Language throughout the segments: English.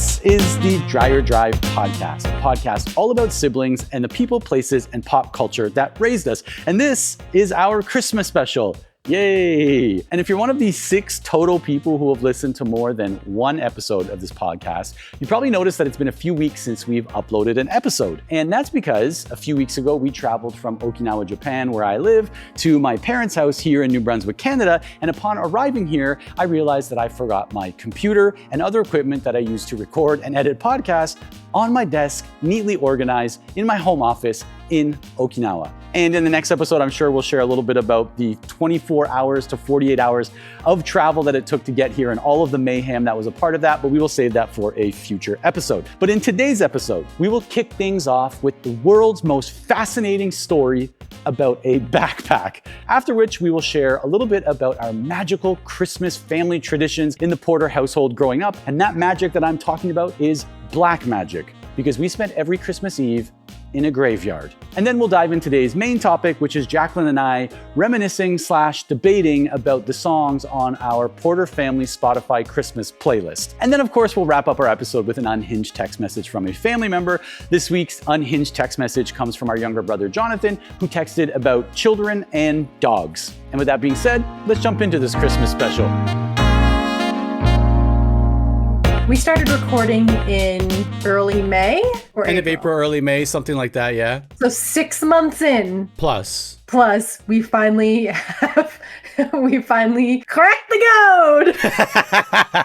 This is the Dreyer Drive podcast, a podcast all about siblings and the people, places, and pop culture that raised us. And this is our Christmas special. Yay! And if you're one of these 6 total people who have listened to more than one episode of this podcast, you probably noticed that it's been a few weeks since we've uploaded an episode. And that's because a few weeks ago, we traveled from Okinawa, Japan, where I live, to my parents' house here in New Brunswick, Canada. And upon arriving here, I realized that I forgot my computer and other equipment that I use to record and edit podcasts on my desk, neatly organized in my home office in Okinawa. And in the next episode, I'm sure we'll share a little bit about the 24 hours to 48 hours of travel that it took to get here and all of the mayhem that was a part of that, but we will save that for a future episode. But in today's episode, we will kick things off with the world's most fascinating story about a backpack, after which we will share a little bit about our magical Christmas family traditions in the Porter household growing up. And that magic that I'm talking about is black magic, because we spent every Christmas Eve in a graveyard. And then we'll dive into today's main topic, which is Jacqueline and I reminiscing / debating about the songs on our Porter family Spotify Christmas playlist. And then of course, we'll wrap up our episode with an unhinged text message from a family member. This week's unhinged text message comes from our younger brother, Jonathan, who texted about children and dogs. And with that being said, let's jump into this Christmas special. We started recording in early May or End of April, early May, something like that, yeah. So 6 months in. Plus, we finally cracked the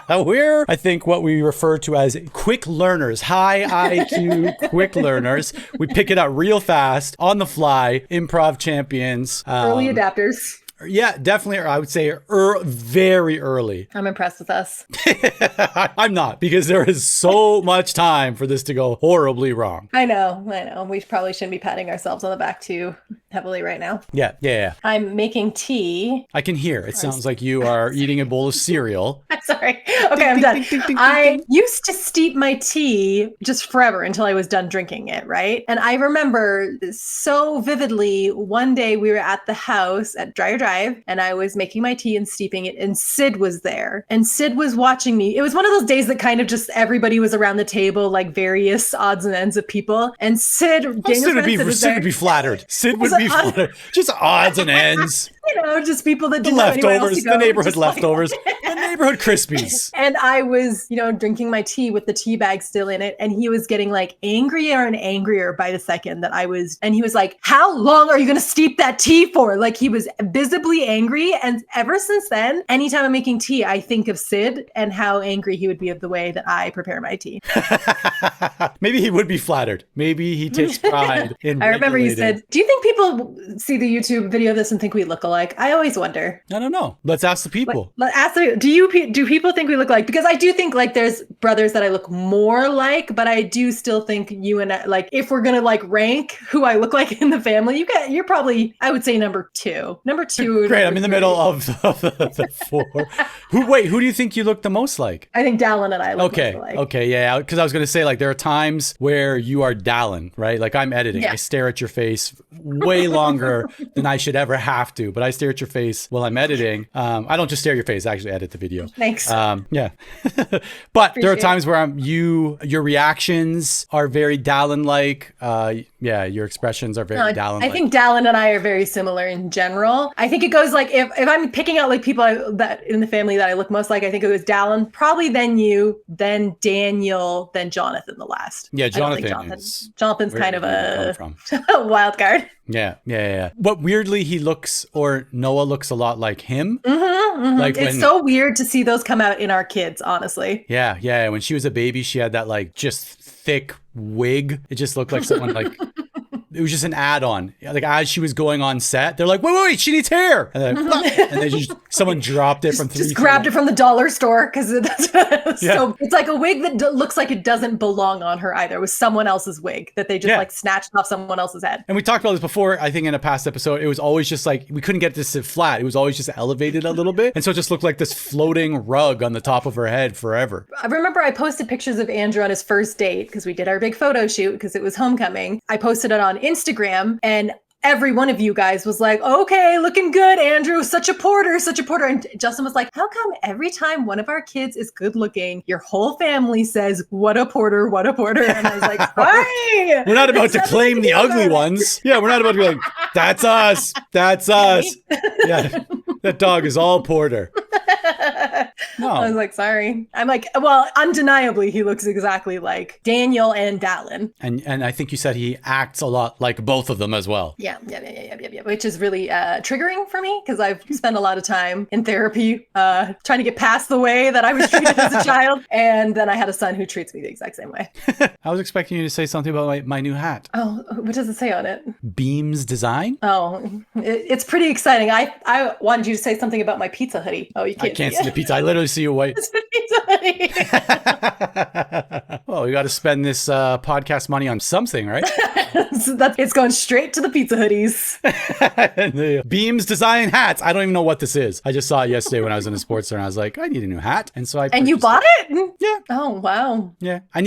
code. We're, I think, what we refer to as quick learners, high IQ quick learners. We pick it up real fast, on the fly, improv champions. Early adapters. Yeah, definitely. I would say very early. I'm impressed with us. I'm not, because there is so much time for this to go horribly wrong. I know. We probably shouldn't be patting ourselves on the back too heavily right now. Yeah. I'm making tea. I can hear. It sounds like you are eating a bowl of cereal. I'm sorry. Okay, I'm done. I used to steep my tea just forever until I was done drinking it, right? And I remember so vividly, one day we were at the house at Dreyer Drive, and I was making my tea and steeping it, and Sid was there. And Sid was watching me. It was one of those days that kind of just everybody was around the table, like various odds and ends of people. And Sid would be flattered. Sid would be flattered. Just odds and ends. Just people that didn't leftovers, the neighborhood leftovers, the neighborhood Krispies. And I was, drinking my tea with the tea bag still in it. And he was getting like angrier and angrier by the second that and he was like, how long are you going to steep that tea for? Like, he was visibly angry. And ever since then, anytime I'm making tea, I think of Sid and how angry he would be of the way that I prepare my tea. Maybe he would be flattered. Maybe he takes pride in I remember you said, do you think people see the YouTube video of this and think we look alike? I always wonder. I don't know. Let's ask the people. Do people think we look like? Because I do think like there's brothers that I look more like, but I do still think you and I, like, if we're gonna like rank who I look like in the family, you're probably, I would say number 2. Number 2. Great. I'm in the middle of the 4. Who do you think you look the most like? I think Dallin and I look most alike. Okay. Yeah. Because I was gonna say, like, there are times where you are Dallin, right? Like, I'm editing. Yeah. I stare at your face way longer than I should ever have to, but I stare at your face while I'm editing. I don't just stare at your face, I actually edit the video. Thanks. Yeah. But there are times where your reactions are very Dallin-like. Your expressions are very Dallin-like. I think Dallin and I are very similar in general. I think it goes like, if I'm picking out like people that in the family that I look most like, I think it was Dallin, probably then you, then Daniel, then Jonathan the last. Yeah, Jonathan's kind of a wild card. Yeah. But weirdly, he looks, or Noah looks a lot like him. Mm-hmm. Like it's so weird to see those come out in our kids, honestly. Yeah. When she was a baby, she had that like just thick wig. It just looked like someone like... It was just an add-on. Like, as she was going on set, they're like, wait, she needs hair. And then someone dropped it from 3 Just grabbed it from the dollar store because so it's like a wig that looks like it doesn't belong on her either. It was someone else's wig that they just like snatched off someone else's head. And we talked about this before, I think in a past episode. It was always just like, we couldn't get this to sit flat. It was always just elevated a little bit. And so it just looked like this floating rug on the top of her head forever. I remember I posted pictures of Andrew on his first date because we did our big photo shoot because it was homecoming. I posted it on Instagram, and every one of you guys was like, okay, looking good, Andrew, such a porter, such a porter. And Justin was like, how come every time one of our kids is good looking, your whole family says, what a porter, what a porter. And I was like, hi. We're not about to claim the ugly ones. Yeah, we're not about to be like, that's us. That's us. Yeah, that dog is all porter. No. I was like, sorry. I'm like, well, undeniably, he looks exactly like Daniel and Dallin. And I think you said he acts a lot like both of them as well. Yeah. Which is really triggering for me because I've spent a lot of time in therapy trying to get past the way that I was treated as a child. And then I had a son who treats me the exact same way. I was expecting you to say something about my new hat. Oh, what does it say on it? Beams Design? Oh, it's pretty exciting. I wanted you to say something about my pizza hoodie. Oh, you can't. I can't see the pizza. I literally see a white. It's the pizza hoodie. Well, we got to spend this podcast money on something, right? So it's going straight to the pizza hoodies. And the Beams Design hats. I don't even know what this is. I just saw it yesterday when I was in a sports store and I was like, I need a new hat. And so I And you bought it? Yeah. Oh, wow. Yeah. I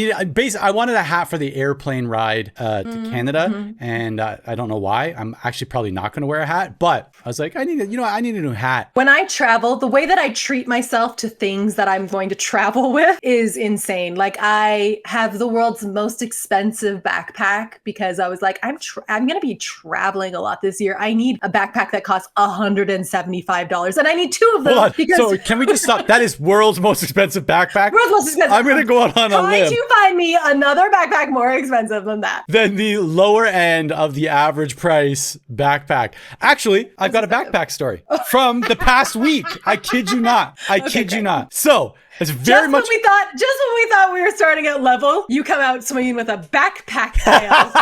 wanted a hat for the airplane ride to Canada. And I don't know why. I'm actually probably not going to wear a hat, but I was like, I need a new hat. When I travel, the way that I treat myself to things that I'm going to travel with is insane. Like I have the world's most expensive backpack because I was like, I'm going to be traveling a lot this year. I need a backpack that costs $175 and I need two of them. Hold on. Because So can we just stop? That is world's most expensive backpack. World's most expensive. I'm going to go out on a Try limb. to find me another backpack more expensive than that. Than the lower end of the average price backpack. Actually, I've got a backpack story from the past week. I kid you not. I kid you not. So it's very much. Just when we thought we were starting at level, you come out swinging with a backpack tale.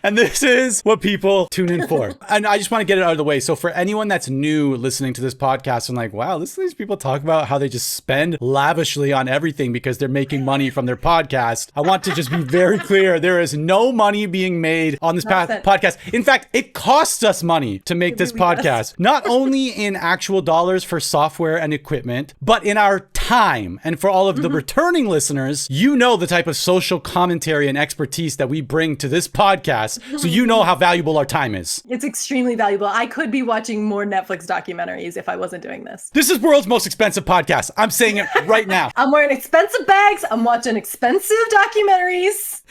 And this is what people tune in for. And I just want to get it out of the way. So for anyone that's new listening to this podcast and like, wow, listen to these people talk about how they just spend lavishly on everything because they're making money from their podcast. I want to just be very clear. There is no money being made on this podcast. In fact, it costs us money to make this podcast, not only in actual dollars for software and equipment, but in our time. And for all of the returning listeners, you know the type of social commentary and expertise that we bring to this podcast. So you know how valuable our time is. It's extremely valuable. I could be watching more Netflix documentaries if I wasn't doing this. This is world's most expensive podcast. I'm saying it right now. I'm wearing expensive bags. I'm watching expensive documentaries.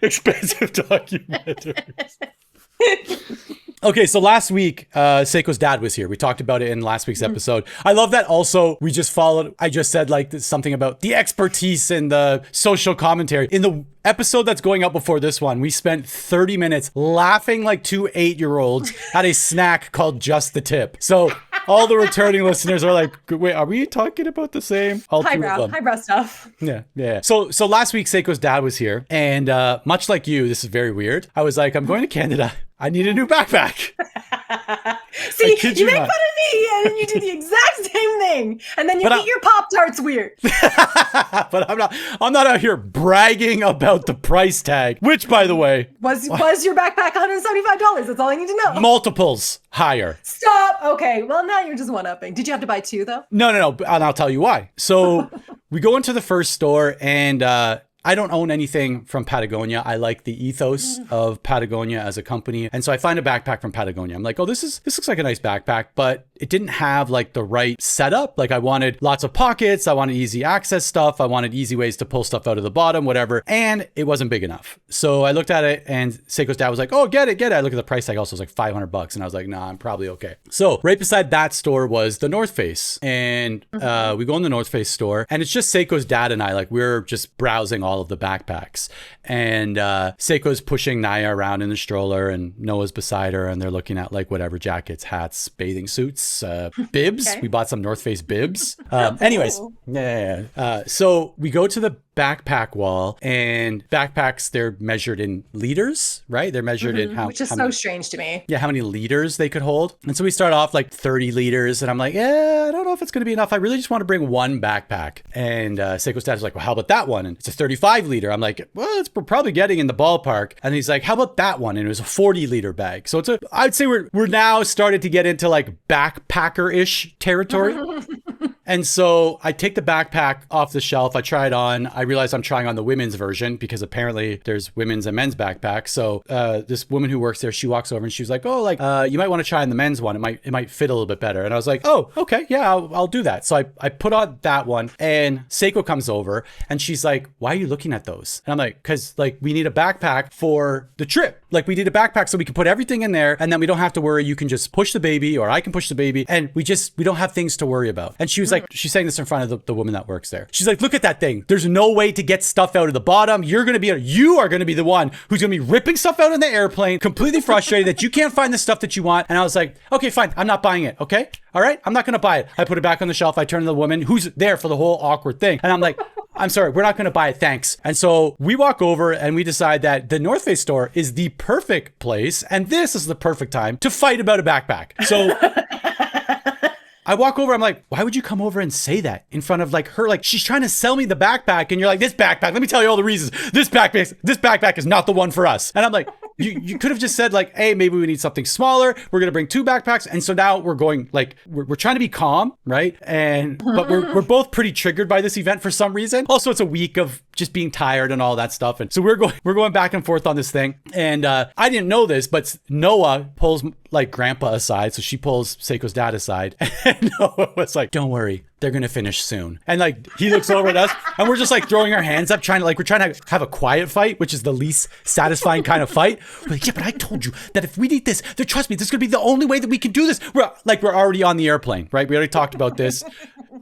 Expensive documentaries. Okay, so last week, Seiko's dad was here. We talked about it in last week's episode. I love that also we just followed, I just said like something about the expertise and the social commentary. In the episode that's going up before this one, we spent 30 minutes laughing like two 8-year-olds at a snack called Just the Tip. So all the returning listeners are like, wait, are we talking about the same? Highbrow stuff. Yeah. So last week, Seiko's dad was here. And much like you, this is very weird. I was like, I'm going to Canada. I need a new backpack. See, you make fun of me and you do the exact same thing. And then you eat your Pop-Tarts weird. But I'm not out here bragging about the price tag, which by the way. Was your backpack $175? That's all I need to know. Multiples higher. Stop. Okay. Well, now you're just one-upping. Did you have to buy two though? No. And I'll tell you why. So we go into the first store and, I don't own anything from Patagonia. I like the ethos of Patagonia as a company. And so I find a backpack from Patagonia. I'm like, oh, this looks like a nice backpack, but it didn't have like the right setup. Like I wanted lots of pockets. I wanted easy access stuff. I wanted easy ways to pull stuff out of the bottom, whatever. And it wasn't big enough. So I looked at it and Seiko's dad was like, oh, get it. I look at the price tag also, it was like $500. And I was like, nah, I'm probably okay. So right beside that store was the North Face. And we go in the North Face store and it's just Seiko's dad and I, like we're just browsing all of the backpacks. And Seiko's pushing Naya around in the stroller and Noah's beside her and they're looking at like whatever jackets, hats, bathing suits, bibs. Okay. We bought some North Face bibs. Anyways, so we go to the backpack wall and backpacks, they're measured in liters, right? They're measured in which is so strange to me. Yeah, how many liters they could hold. And so we start off like 30 liters and I'm like, I don't know if it's going to be enough. I really just want to bring one backpack. And Seiko's dad was like, well, how about that one? And it's a 35 liter. I'm like, well, it's probably getting in the ballpark. And he's like, how about that one? And it was a 40 liter bag. So I'd say we're now started to get into like backpacker-ish territory. And so I take the backpack off the shelf. I try it on. I realize I'm trying on the women's version because apparently there's women's and men's backpacks. So this woman who works there, she walks over and she was like, oh, like you might want to try on the men's one. It might fit a little bit better. And I was like, oh, okay, yeah, I'll do that. So I put on that one, and Seiko comes over and she's like, why are you looking at those? And I'm like, because like we need a backpack for the trip. Like we need a backpack so we can put everything in there, and then we don't have to worry. You can just push the baby, or I can push the baby, and we don't have things to worry about. And she was like, she's saying this in front of the woman that works there. She's like, look at that thing. There's no way to get stuff out of the bottom. You are going to be the one who's going to be ripping stuff out in the airplane, completely frustrated that you can't find the stuff that you want. And I was like, okay, fine. I'm not buying it. Okay. All right. I'm not going to buy it. I put it back on the shelf. I turn to the woman who's there for the whole awkward thing. And I'm like, I'm sorry, we're not going to buy it. Thanks. And so we walk over and we decide that the North Face store is the perfect place. And this is the perfect time to fight about a backpack. So I walk over, I'm like, why would you come over and say that in front of like her? Like she's trying to sell me the backpack, and you're like, this backpack, let me tell you all the reasons. This backpack is not the one for us. And I'm like, you could have just said like, hey, maybe we need something smaller. We're going to bring 2 backpacks. And so now we're going like, we're trying to be calm, right? But we're both pretty triggered by this event for some reason. Also, it's a week of just being tired and all that stuff. And so we're going back and forth on this thing. And I didn't know this, but Noah pulls like grandpa aside. So she pulls Seiko's dad aside. And Noah was like, don't worry, they're going to finish soon. And like, he looks over at us and we're just like throwing our hands up, we're trying to have a quiet fight, which is the least satisfying kind of fight. We're like, yeah, but I told you that if we need this, then trust me, this is going to be the only way that we can do this. We're already on the airplane, right? We already talked about this.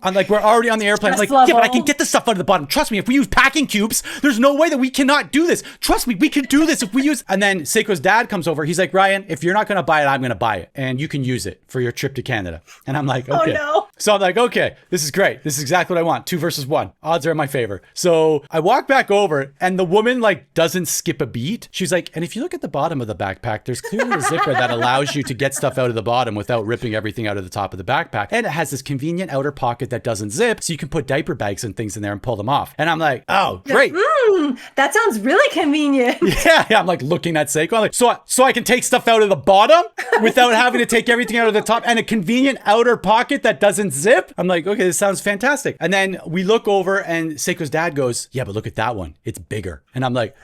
I'm like, we're already on the airplane. I'm like, yeah, but I can get the stuff out of the bottom. Trust me, if we use packing cubes, there's no way that we cannot do this. Trust me, we can do this if we use. And then Seiko's dad comes over. He's like, Ryan, if you're not going to buy it, I'm going to buy it. And you can use it for your trip to Canada. And I'm like, okay. Oh, no. So I'm like, okay, this is great. This is exactly what I want. 2 versus 1. Odds are in my favor. So I walk back over and the woman like doesn't skip a beat. She's like, and if you look at the bottom of the backpack, there's clearly a zipper that allows you to get stuff out of the bottom without ripping everything out of the top of the backpack. And it has this convenient outer pocket that doesn't zip. So you can put diaper bags and things in there and pull them off. And I'm like, oh, great. That sounds really convenient. Yeah. I'm like looking at Seiko. I'm like, so I can take stuff out of the bottom without having to take everything out of the top, and a convenient outer pocket that doesn't zip. I'm like, okay, this sounds fantastic. And then we look over and Seiko's dad goes, yeah, but look at that one. It's bigger. And I'm like,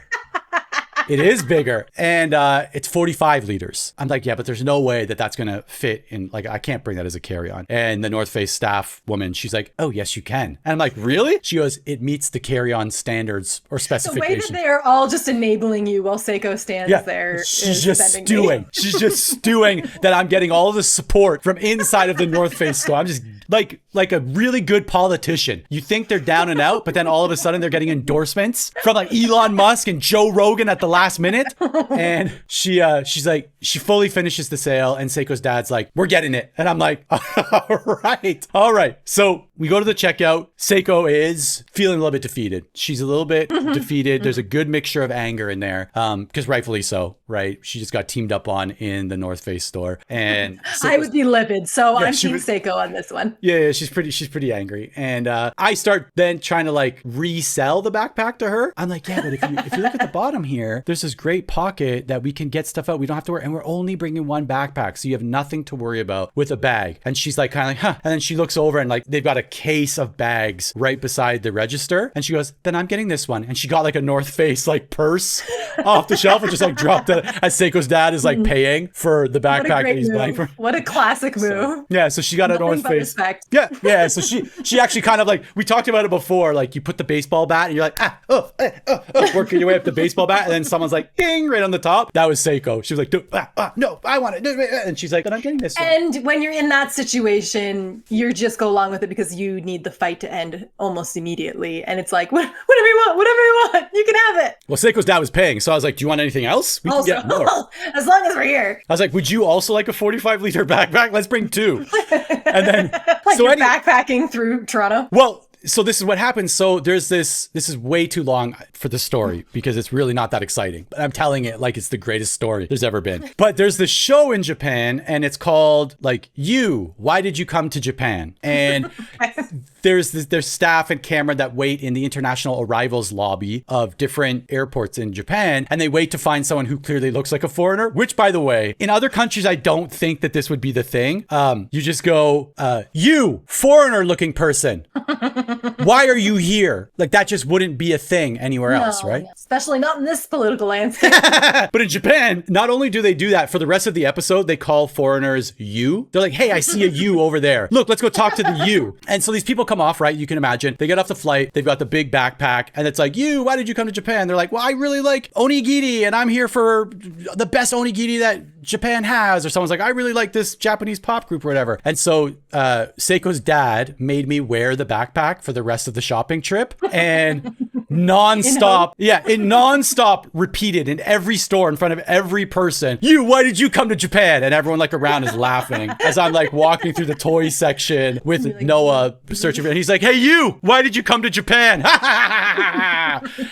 it is bigger, and it's 45 liters. I'm like, yeah, but there's no way that that's going to fit in. Like, I can't bring that as a carry-on. And the North Face staff woman, she's like, oh, yes, you can. And I'm like, really? She goes, it meets the carry-on standards or specifications. The way that they are all just enabling you while Seiko stands there. She's just stewing. She's just stewing that I'm getting all of the support from inside of the North Face store. I'm just like a really good politician. You think they're down and out, but then all of a sudden they're getting endorsements from like Elon Musk and Joe Rogan at the last minute. And she's like, she fully finishes the sale, and Seiko's dad's like, we're getting it. And I'm like, all right. So we go to the checkout. Seiko is feeling a little bit defeated. She's a little bit defeated. There's a good mixture of anger in there, because rightfully so, right? She just got teamed up on in the North Face store, and I would be livid. So I'm team Seiko on this one. Yeah, she's pretty angry. And I start then trying to like resell the backpack to her. I'm like, yeah, but if you look at the bottom here, there's this great pocket that we can get stuff out. We don't have to worry. And we're only bringing 1 backpack. So you have nothing to worry about with a bag. And she's like, kind of like, huh. And then she looks over and like, they've got a case of bags right beside the register. And she goes, then I'm getting this one. And she got like a North Face like purse off the shelf and just like dropped it as Seiko's dad is like paying for the backpack that he's buying for. What a classic move. So she got a North Face. Yeah. So she actually kind of like, we talked about it before, like you put the baseball bat and you're like, working your way up the baseball bat, and then someone's like, ding, right on the top. That was Seiko. She was like, no, I want it. And she's like, but I'm getting this one. And when you're in that situation, you just go along with it because you need the fight to end almost immediately. And it's like, whatever you want, you can have it. Well, Seiko's dad was paying. So I was like, do you want anything else? We can get more. As long as we're here. I was like, would you also like a 45-liter backpack? Let's bring 2. And then like so you're backpacking through Toronto. Well, so this is what happens. So there's this is way too long for the story because it's really not that exciting. I'm telling it like it's the greatest story there's ever been. But there's this show in Japan and it's called like, why did you come to Japan? And there's staff and camera that wait in the international arrivals lobby of different airports in Japan, and they wait to find someone who clearly looks like a foreigner, which, by the way, in other countries, I don't think that this would be the thing. You just go, you, foreigner looking person, why are you here? Like, that just wouldn't be a thing anywhere else, right? Especially not in this political landscape. But in Japan, not only do they do that, for the rest of the episode, they call foreigners you. They're like, hey, I see a you over there. Look, let's go talk to the you. And so these people come off, right? You can imagine. They get off the flight. They've got the big backpack. And it's like, you, why did you come to Japan? They're like, well, I really like onigiri. And I'm here for the best onigiri that Japan has. Or someone's like, I really like this Japanese pop group or whatever. And so Seiko's dad made me wear the backpack for the rest of the shopping trip. And nonstop, nonstop repeated in every store in front of every person, you, why did you come to Japan? And everyone like around is laughing as I'm like walking through the toy section with like, Noah searching for it. And he's like, hey, you, why did you come to Japan?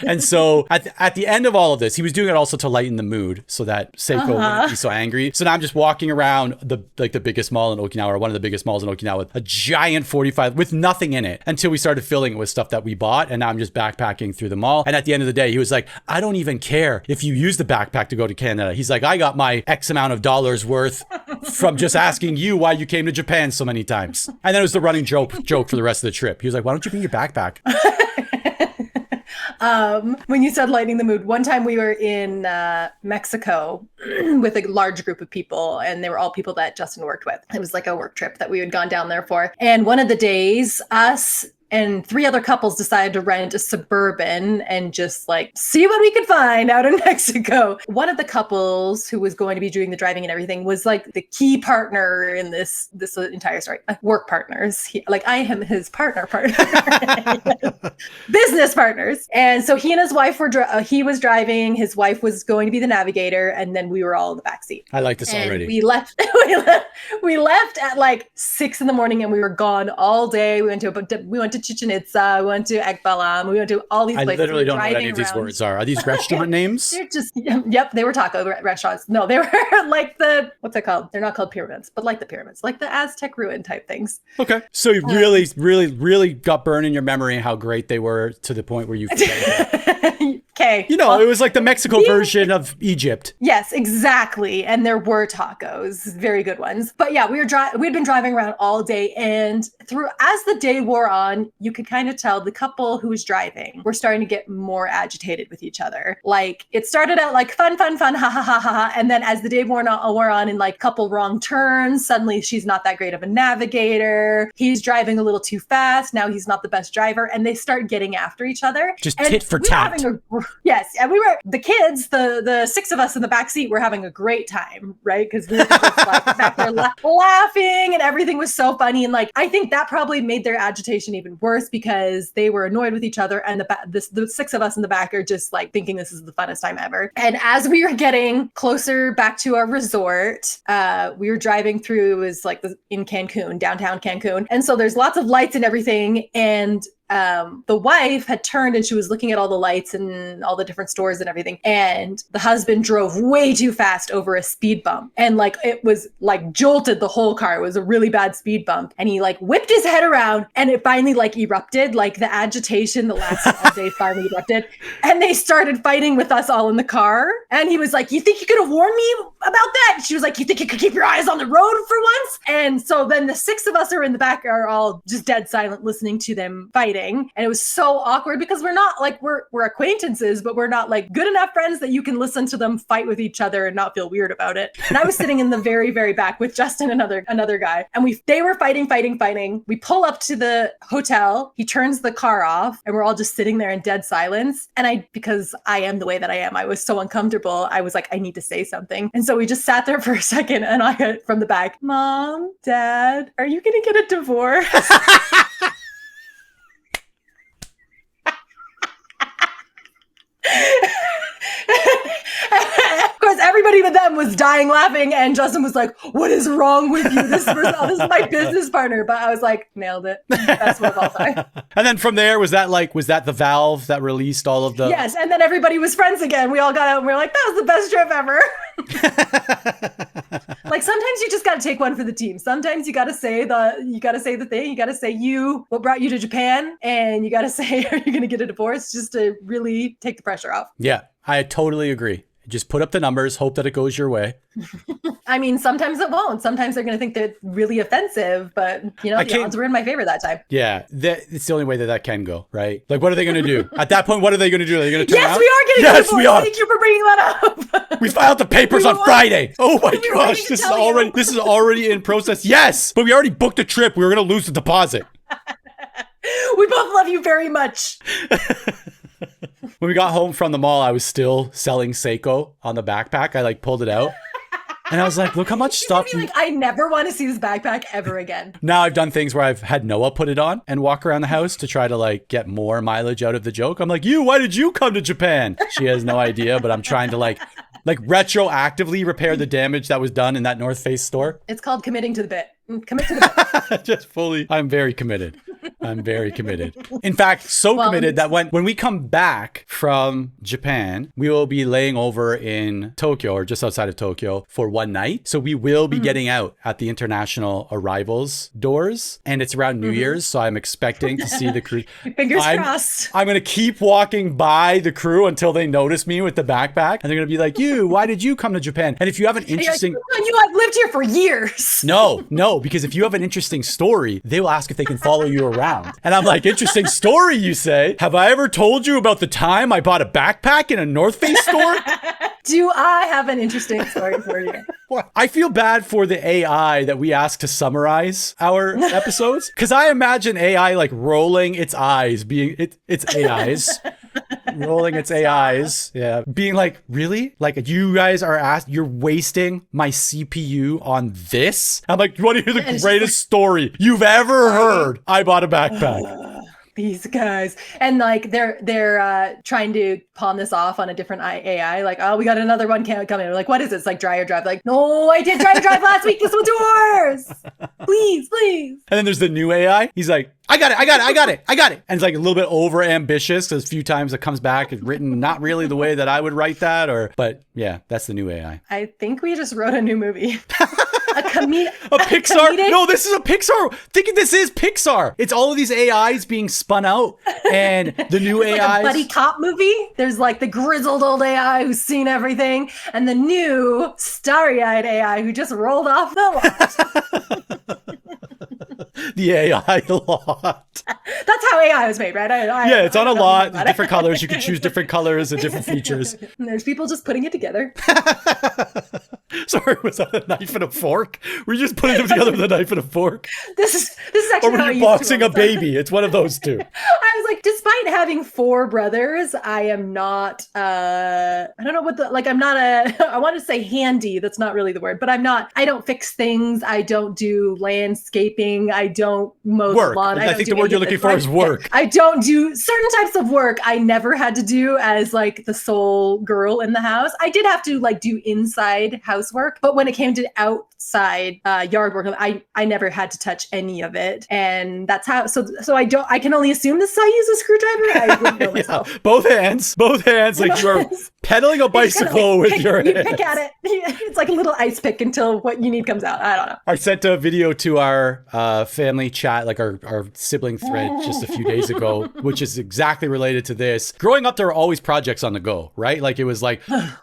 And so at the end of all of this, he was doing it also to lighten the mood so that Seiko wouldn't be so angry. So now I'm just walking around the biggest mall in Okinawa, or one of the biggest malls in Okinawa, with a giant 45 with nothing in it until we started filling it with stuff that we bought. And now I'm just backpacking through the mall. And at the end of the day, he was like, I don't even care if you use the backpack to go to Canada. He's like, I got my X amount of dollars worth from just asking you why you came to Japan so many times. And then it was the running joke for the rest of the trip. He was like, why don't you bring your backpack? When you said lightening the mood, one time we were in Mexico with a large group of people, and they were all people that Justin worked with. It was like a work trip that we had gone down there for. And one of the days, us and 3 other couples decided to rent a Suburban and just like see what we could find out in Mexico. One of the couples who was going to be doing the driving and everything was like the key partner in this entire story. Work partners. I am his partner. Business partners. And so he and his wife were, he was driving, his wife was going to be the navigator, and then we were all in the backseat. I like this already. We left at like 6 a.m. and we were gone all day. We went to Chichen Itza, we went to Ekbalam, we went to all these places. I literally don't know what any of these words are. Are these restaurant names? They're just, yep, they were taco restaurants. No, they were like what's it called? They're not called pyramids, but like the pyramids, like the Aztec ruin type things. Okay. So you really, really, really got burned in your memory how great they were to the point where you Okay. It was like the Mexico version of Egypt. Yes, exactly. And there were tacos, very good ones. But yeah, we'd been driving around all day, and as the day wore on, you could kind of tell the couple who was driving were starting to get more agitated with each other. Like, it started out like fun, ha ha ha ha, and then as the day wore on in like couple wrong turns, suddenly she's not that great of a navigator. He's driving a little too fast. Now he's not the best driver, and they start getting after each other. Just tit for tat. Yes, and we were the kids, the 6 of us in the back seat were having a great time, right? Because we were just like back there laughing, and everything was so funny. And like, I think that probably made their agitation even worse because they were annoyed with each other, and the 6 of us in the back are just like thinking this is the funnest time ever. And as we were getting closer back to our resort, we were driving through, it was like in Cancun, downtown Cancun, and so there's lots of lights and everything, and the wife had turned and she was looking at all the lights and all the different stores and everything. And the husband drove way too fast over a speed bump. And like, it was like jolted the whole car. It was a really bad speed bump. And he like whipped his head around, and it finally like erupted. Like, the agitation that lasted all day finally erupted. And they started fighting with us all in the car. And he was like, you think you could have warned me about that? And she was like, you think you could keep your eyes on the road for once? And so then the 6 of us are in the back are all just dead silent listening to them fighting. And it was so awkward because we're not like, we're acquaintances, but we're not like good enough friends that you can listen to them fight with each other and not feel weird about it. And I was sitting in the very, very back with Justin, another guy. And they were fighting. We pull up to the hotel. He turns the car off, and we're all just sitting there in dead silence. And because I am the way that I am, I was so uncomfortable. I was like, I need to say something. And so we just sat there for a second, and I heard from the back, Mom, Dad, are you going to get a divorce? Of course, everybody of them was dying laughing, and Justin was like, "What is wrong with you? This is my business partner." But I was like, nailed it. Best one of all time. And then from there, was that the valve that released all of the? Yes, and then everybody was friends again. We all got out and we were like, "That was the best trip ever." Like sometimes you just got to take one for the team. Sometimes you got to say the thing. You got to say what brought you to Japan, and you got to say, "Are you going to get a divorce?" Just to really take the pressure off. Yeah, I totally agree. Just put up the numbers, hope that it goes your way. I mean, sometimes it won't. Sometimes they're going to think they're really offensive, but the odds were in my favor that time. Yeah, it's the only way that can go, right? Like, what are they going to do? At that point, what are they going to do? Are they going to turn around? We are getting yes, divorced. we are. Thank you for bringing that up. We filed the papers on Friday. Oh my gosh, this is already in process. Yes, but we already booked a trip. We were going to lose the deposit. We both love you very much. When we got home from the mall, I was still selling Seiko on the backpack. I pulled it out. And I was like, look how much stuff. I never want to see this backpack ever again. Now I've done things where I've had Noah put it on and walk around the house to try to get more mileage out of the joke. I'm like, why did you come to Japan? She has no idea, but I'm trying to retroactively repair the damage that was done in that North Face store. It's called committing to the bit. Commit to the bit. Just fully. I'm very committed. In fact, committed that when we come back from Japan, we will be laying over in Tokyo or just outside of Tokyo for one night. So we will be getting out at the international arrivals doors, and it's around New Year's. So I'm expecting to see the crew. Fingers crossed. I'm going to keep walking by the crew until they notice me with the backpack. And they're going to be like, why did you come to Japan? And if you have an interesting... I've lived here for years. No, because if you have an interesting story, they will ask if they can follow you around. And I'm like, interesting story, you say? Have I ever told you about the time I bought a backpack in a North Face store? Do I have an interesting story for you? I feel bad for the AI that we ask to summarize our episodes, because I imagine AI rolling its eyes, rolling its AIs, being like, really? You guys are you're wasting my CPU on this? I'm like, you want to hear the greatest story you've ever heard? I bought a backpack. These guys, and they're trying to pawn this off on a different AI. We got another one coming. We're like, what is this? Dreyer Drive. No, I did Dreyer Drive last week. This one's yours. Please. And then there's the new AI. He's like, I got it. And it's a little bit over ambitious. There's a few times it comes back. It's written not really the way that I would write that, but yeah, that's the new AI. I think we just wrote a new movie. A Pixar? No, this is a Pixar. Thinking this is Pixar. It's all of these AIs being spun out, and the new AIs. A buddy cop movie. There's the grizzled old AI who's seen everything, and the new starry-eyed AI who just rolled off the lot. The AI lot. That's how AI was made, right? It's on a lot. Different colors. You can choose different colors and different features. And there's people just putting it together. Sorry, was that a knife and a fork? Were you just putting them together with a knife and a fork? This is actually. Or were you boxing a baby? It's one of those two. I was despite having 4 brothers, I am not. I don't know what I'm not I want to say handy. That's not really the word, but I'm not. I don't fix things. I don't do landscaping. I don't mow the lawn. I think the word you're looking for is work. I don't do certain types of work. I never had to do as the sole girl in the house. I did have to do inside housework, but when it came to outside yard work, I never had to touch any of it, and that's how. So I can only assume this is how you use a screwdriver. I wouldn't know myself. Both hands, you are pedaling a bicycle with your hands. You pick at it. It's like a little ice pick until what you need comes out. I don't know. I sent a video to our family chat, our sibling thread just a few days ago, which is exactly related to this. Growing up, there were always projects on the go, right? It was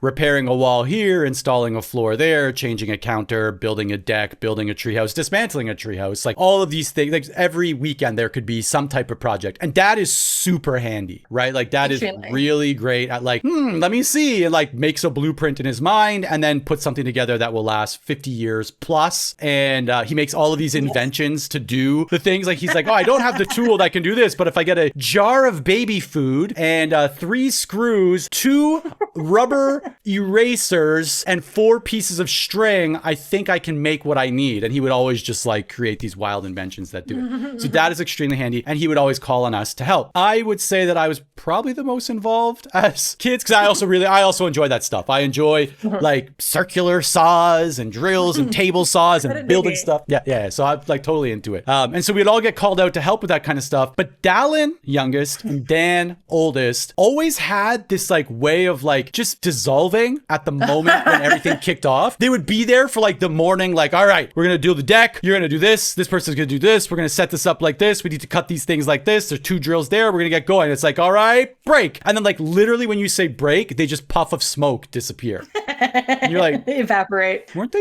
repairing a wall here, installing a floor there, changing a counter, building a deck, building a treehouse, dismantling a treehouse, all of these things. Every weekend there could be some type of project, and Dad is super handy, right? Dad is really great at let me see, and makes a blueprint in his mind and then puts something together that will last 50 years plus. And he makes all of these inventions to do the things. He's like, oh, I don't have the tool that can do this, but if I get a jar of baby food and 3 screws, 2 rubber erasers, and 4 pieces of string, I think I can make what I need. And he would always just create these wild inventions that do it. So Dad is extremely handy, and he would always call on us to help. I would say that I was probably the most involved as kids, because I also really I also enjoy that stuff. I enjoy like circular saws and drills and table saws and building stuff. Yeah. So I'm like totally into it. And so we'd all get called out to help with that kind of stuff. But Dallin, youngest, and Dan, oldest, always had this like way of like just dissolving at the moment when everything kicked off. They would be there for like the morning, like, all right, we're going to do the deck. You're going to do this. This person's going to do this. We're going to set this up like this. We need to cut these things like this. There's 2 drills there. We're going to get going. It's like, all right, break. And then like literally when you say break, they just puff of smoke disappear. And you're like, they evaporate. Weren't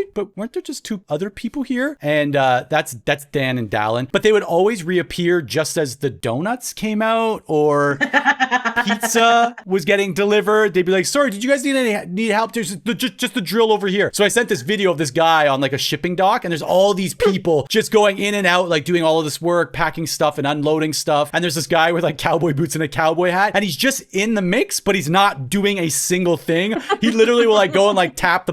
there just 2 other people here? And that's Dan and Dallin. But they would always reappear just as the donuts came out or pizza was getting delivered. They'd be like, sorry, did you guys need help? There's just the drill over here. So I sent this video of this guy on like a shipping dock, and there's all these people just going in and out, like doing all of this work, packing stuff and unloading stuff. And there's this guy with like cowboy boots and a cowboy hat, and he's just in the mix, but he's not doing a single thing. He literally will like go and like tap the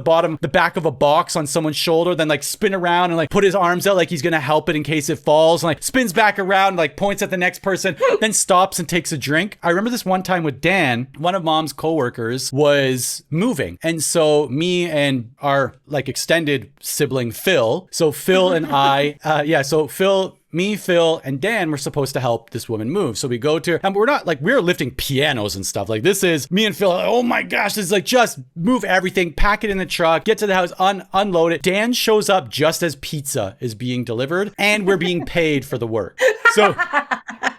back of a box on someone's shoulder, then like spin around and like put his arms out like he's gonna help it in case it falls, and like spins back around and like points at the next person, then stops and takes a drink. I remember this one time with Dan, one of Mom's coworkers was moving, and so me and our like extended sibling Phil, so Phil and I, Phil and Dan were supposed to help this woman move. So we go to her, and we're lifting pianos and stuff. Like this is me and Phil. Oh my gosh, this is like just move everything, pack it in the truck, get to the house, unload it. Dan shows up just as pizza is being delivered, and we're being paid for the work. So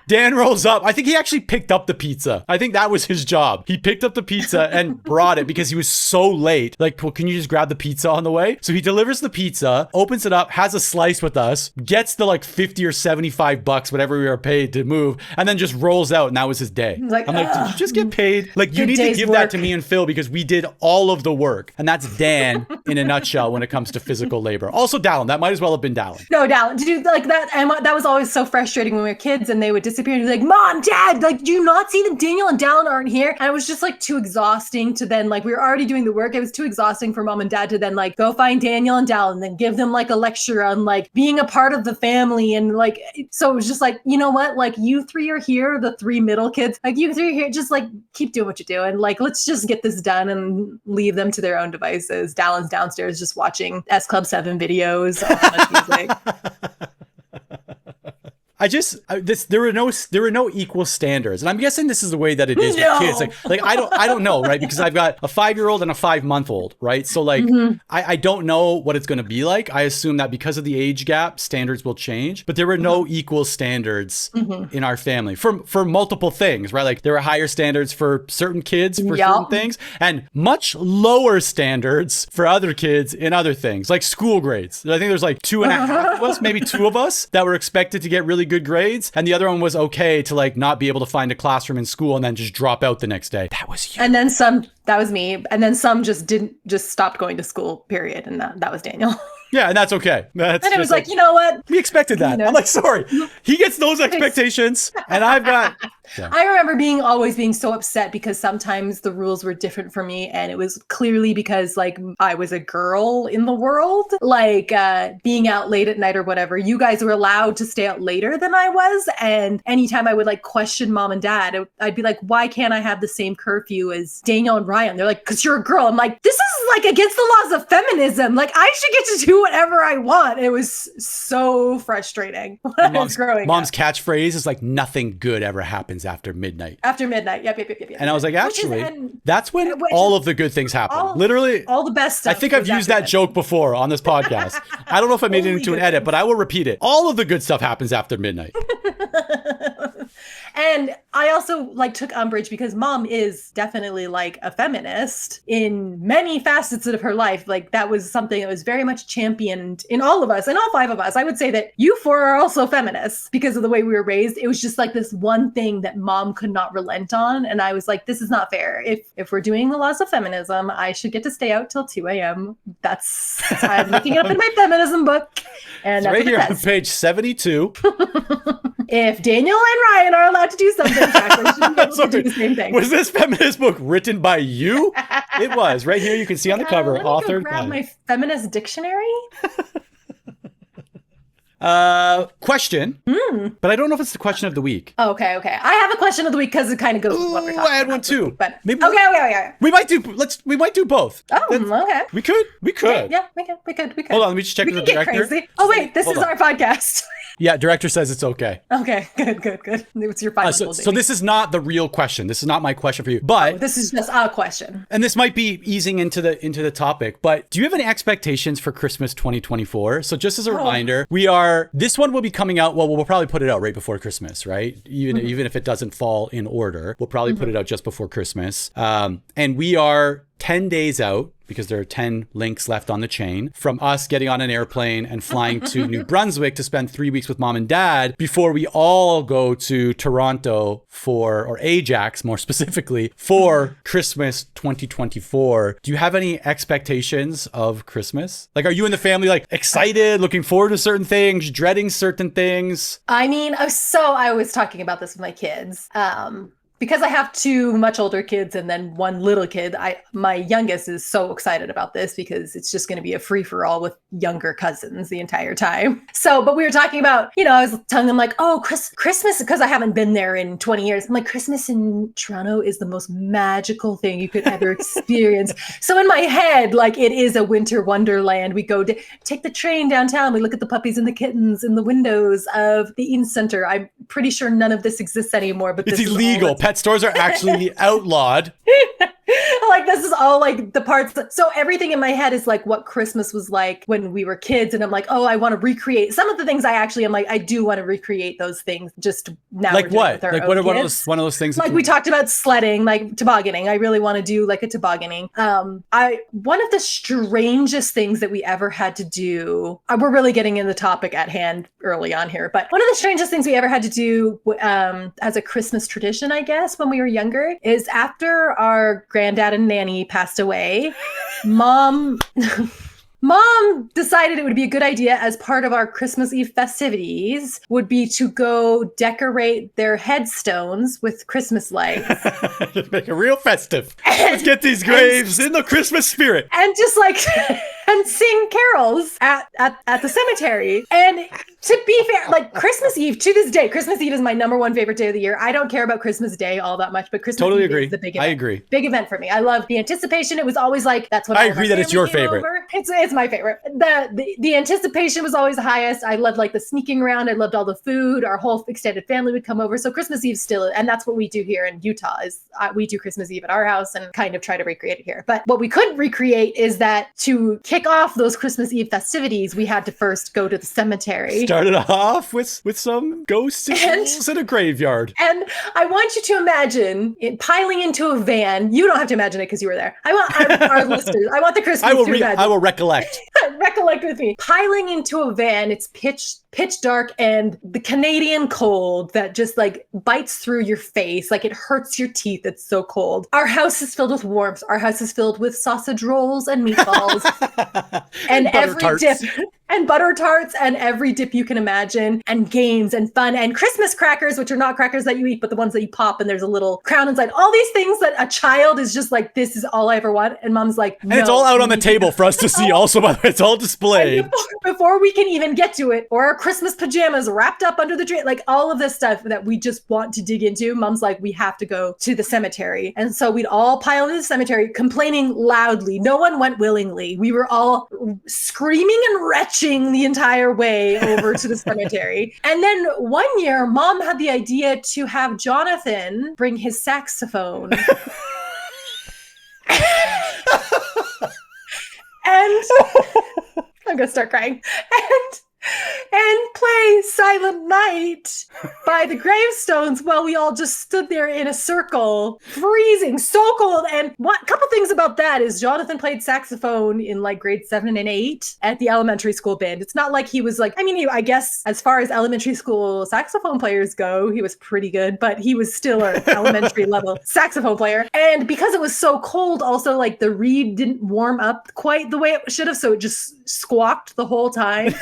Dan rolls up. I think he actually picked up the pizza. I think that was his job. He picked up the pizza and brought it because he was so late. Like, well, can you just grab the pizza on the way? So he delivers the pizza, opens it up, has a slice with us, gets the like 50 or 75 bucks, whatever we were paid to move, and then just rolls out. And that was his day. I'm like, did you just get paid? Like, you need to give that to me and Phil because we did all of the work. And that's Dan in a nutshell when it comes to physical labor. Also Dallin. That might as well have been Dallin. No, Dallin. Did you like that? And that was always so frustrating when we were kids and they would disappear and be like, Mom, Dad, like, do you not see that Daniel and Dallin aren't here? And it was just like too exhausting to then, like, we were already doing the work. It was too exhausting for Mom and Dad to then like go find Daniel and Dallin and then give them like a lecture on like being a part of the family. And like, so it was just like, you know what? Like, you 3 are here, the 3 middle kids, like you 3 are here, just like keep doing what you're doing. Like, let's just get this done and leave them to their own devices. Dallin's downstairs just watching S Club 7 videos on music. There were no equal standards, and I'm guessing this is the way that it is with kids. Like I don't know, right? Because I've got a 5-year-old and a 5-month-old, right? So like, I don't know what it's going to be like. I assume that because of the age gap, standards will change, but there were no equal standards in our family for multiple things, right? Like there were higher standards for certain kids for certain things, and much lower standards for other kids in other things, like school grades. I think there's like 2.5 of us, maybe 2 of us, that were expected to get really good grades, and the other one was okay to like not be able to find a classroom in school and then just drop out the next day. That was you. And then that was me, and then some just stopped going to school, period, and that was Daniel. Yeah, and that's okay. And it was like, you know what? We expected that. I'm like, sorry. He gets those expectations, and I've got... Yeah. I remember always being so upset because sometimes the rules were different for me, and it was clearly because like I was a girl in the world, like being out late at night or whatever. You guys were allowed to stay out later than I was, and anytime I would like question Mom and Dad, I'd be like, why can't I have the same curfew as Daniel and Ryan? They're like, because you're a girl. I'm like, this is like against the laws of feminism. Like, I should get to do whatever I want. It was so frustrating when I was growing Mom's up. catchphrase is like, nothing good ever happens after midnight. After midnight. Yep. And I was like, actually, that's when all of the good things happen. Literally. All the best stuff. I think I've used that joke before on this podcast. I don't know if I made it into an edit, but I will repeat it. All of the good stuff happens after midnight. And I also like took umbrage because Mom is definitely like a feminist in many facets of her life. Like that was something that was very much championed in all of us, and all 5 of us. I would say that you 4 are also feminists because of the way we were raised. It was just like this one thing that Mom could not relent on. And I was like, this is not fair. If we're doing the laws of feminism, I should get to stay out till 2 a.m. I'm looking it up in my feminism book. And it's right here on page 72. If Daniel and Ryan are allowed to do something, Jacqueline should be able to do the same thing. Was this feminist book written by you? It was. Right here, you can see on the cover, authored by... Grab my feminist dictionary. Question, but I don't know if it's the question of the week. Okay. I have a question of the week because it kind of goes with what we're talking about. I had one too. But maybe okay. We might do both. Oh, okay. We could. Yeah, we could. Hold on, let me just check with the director. Crazy. Oh wait, this is our podcast. Yeah, director says it's okay. Okay, good. It's your final. So this is not the real question. This is not my question for you. But this is just a question. And this might be easing into the topic, but do you have any expectations for Christmas 2024? So just as a reminder, this one will be coming out, well, we'll probably put it out right before Christmas, right? Even if it doesn't fall in order, we'll probably put it out just before Christmas. And we are 10 days out, because there are 10 links left on the chain, from us getting on an airplane and flying to New Brunswick to spend 3 weeks with mom and dad before we all go to Toronto or Ajax more specifically, for Christmas 2024. Do you have any expectations of Christmas? Like, are you and the family like excited, looking forward to certain things, dreading certain things? I mean, I was talking about this with my kids. Because I have two much older kids and then one little kid, my youngest is so excited about this because it's just going to be a free-for-all with younger cousins the entire time. But we were talking about, I was telling them like, oh, Christmas, because I haven't been there in 20 years. I'm like, Christmas in Toronto is the most magical thing you could ever experience. So in my head, like, it is a winter wonderland. We go take the train downtown. We look at the puppies and the kittens in the windows of the Eaton Center. I'm pretty sure none of this exists anymore, but it's illegal. Pet stores are actually outlawed. Like, this is all like the parts. So everything in my head is like what Christmas was like when we were kids. And I'm like, oh, I want to recreate some of the things. I do want to recreone those things just now. Like what? Like what are one of those things? Like we talked about sledding, like tobogganing. I really want to do like a tobogganing. One of the strangest things that we ever had to do, we're really getting in the topic at hand early on here, but one of the strangest things we ever had to do as a Christmas tradition, I guess, when we were younger, is after our granddad and nanny passed away, mom decided it would be a good idea, as part of our Christmas Eve festivities, would be to go decorate their headstones with Christmas lights. Just make it real festive. Let's get these graves in the Christmas spirit. And just like, and sing carols at the cemetery. And to be fair, like Christmas Eve, to this day, Christmas Eve is my number one favorite day of the year. I don't care about Christmas Day all that much, but Christmas Eve is the big event. I agree. Big event for me. I love the anticipation. It was always like, that's what I agree that it's your favorite. It's my favorite. The anticipation was always the highest. I loved like the sneaking around. I loved all the food. Our whole extended family would come over. So Christmas Eve still, and that's what we do here in Utah, is we do Christmas Eve at our house and kind of try to recreate it here. But what we could recreate is that to kick off those Christmas Eve festivities, we had to first go to the cemetery. Started off with some ghosts in a graveyard. And I want you to imagine it piling into a van. You don't have to imagine it because you were there. I want our listeners. I want the Christmas to imagine. I will recollect. Recollect with me. Piling into a van. It's pitch dark, and the Canadian cold that just like bites through your face, like it hurts your teeth. It's so cold. Our house is filled with warmth. Our house is filled with sausage rolls and meatballs and every tarts. Dip. And butter tarts and every dip you can imagine, and games and fun and Christmas crackers, which are not crackers that you eat, but the ones that you pop and there's a little crown inside. All these things that a child is just like, this is all I ever want. And mom's like, no. And it's all out on the table for us to see also, by the way. It's all displayed. Before we can even get to it, or our Christmas pajamas wrapped up under the tree, like all of this stuff that we just want to dig into. Mom's like, we have to go to the cemetery. And so we'd all pile into the cemetery, complaining loudly. No one went willingly. We were all screaming and retching the entire way over to the cemetery. And then one year, Mom had the idea to have Jonathan bring his saxophone. And I'm gonna start crying. And play Silent Night by the gravestones while we all just stood there in a circle, freezing, so cold. And a couple things about that is Jonathan played saxophone in like grade 7 and 8 at the elementary school band. It's not like he was like, I guess as far as elementary school saxophone players go, he was pretty good, but he was still an elementary level saxophone player. And because it was so cold, also like the reed didn't warm up quite the way it should have, so it just squawked the whole time.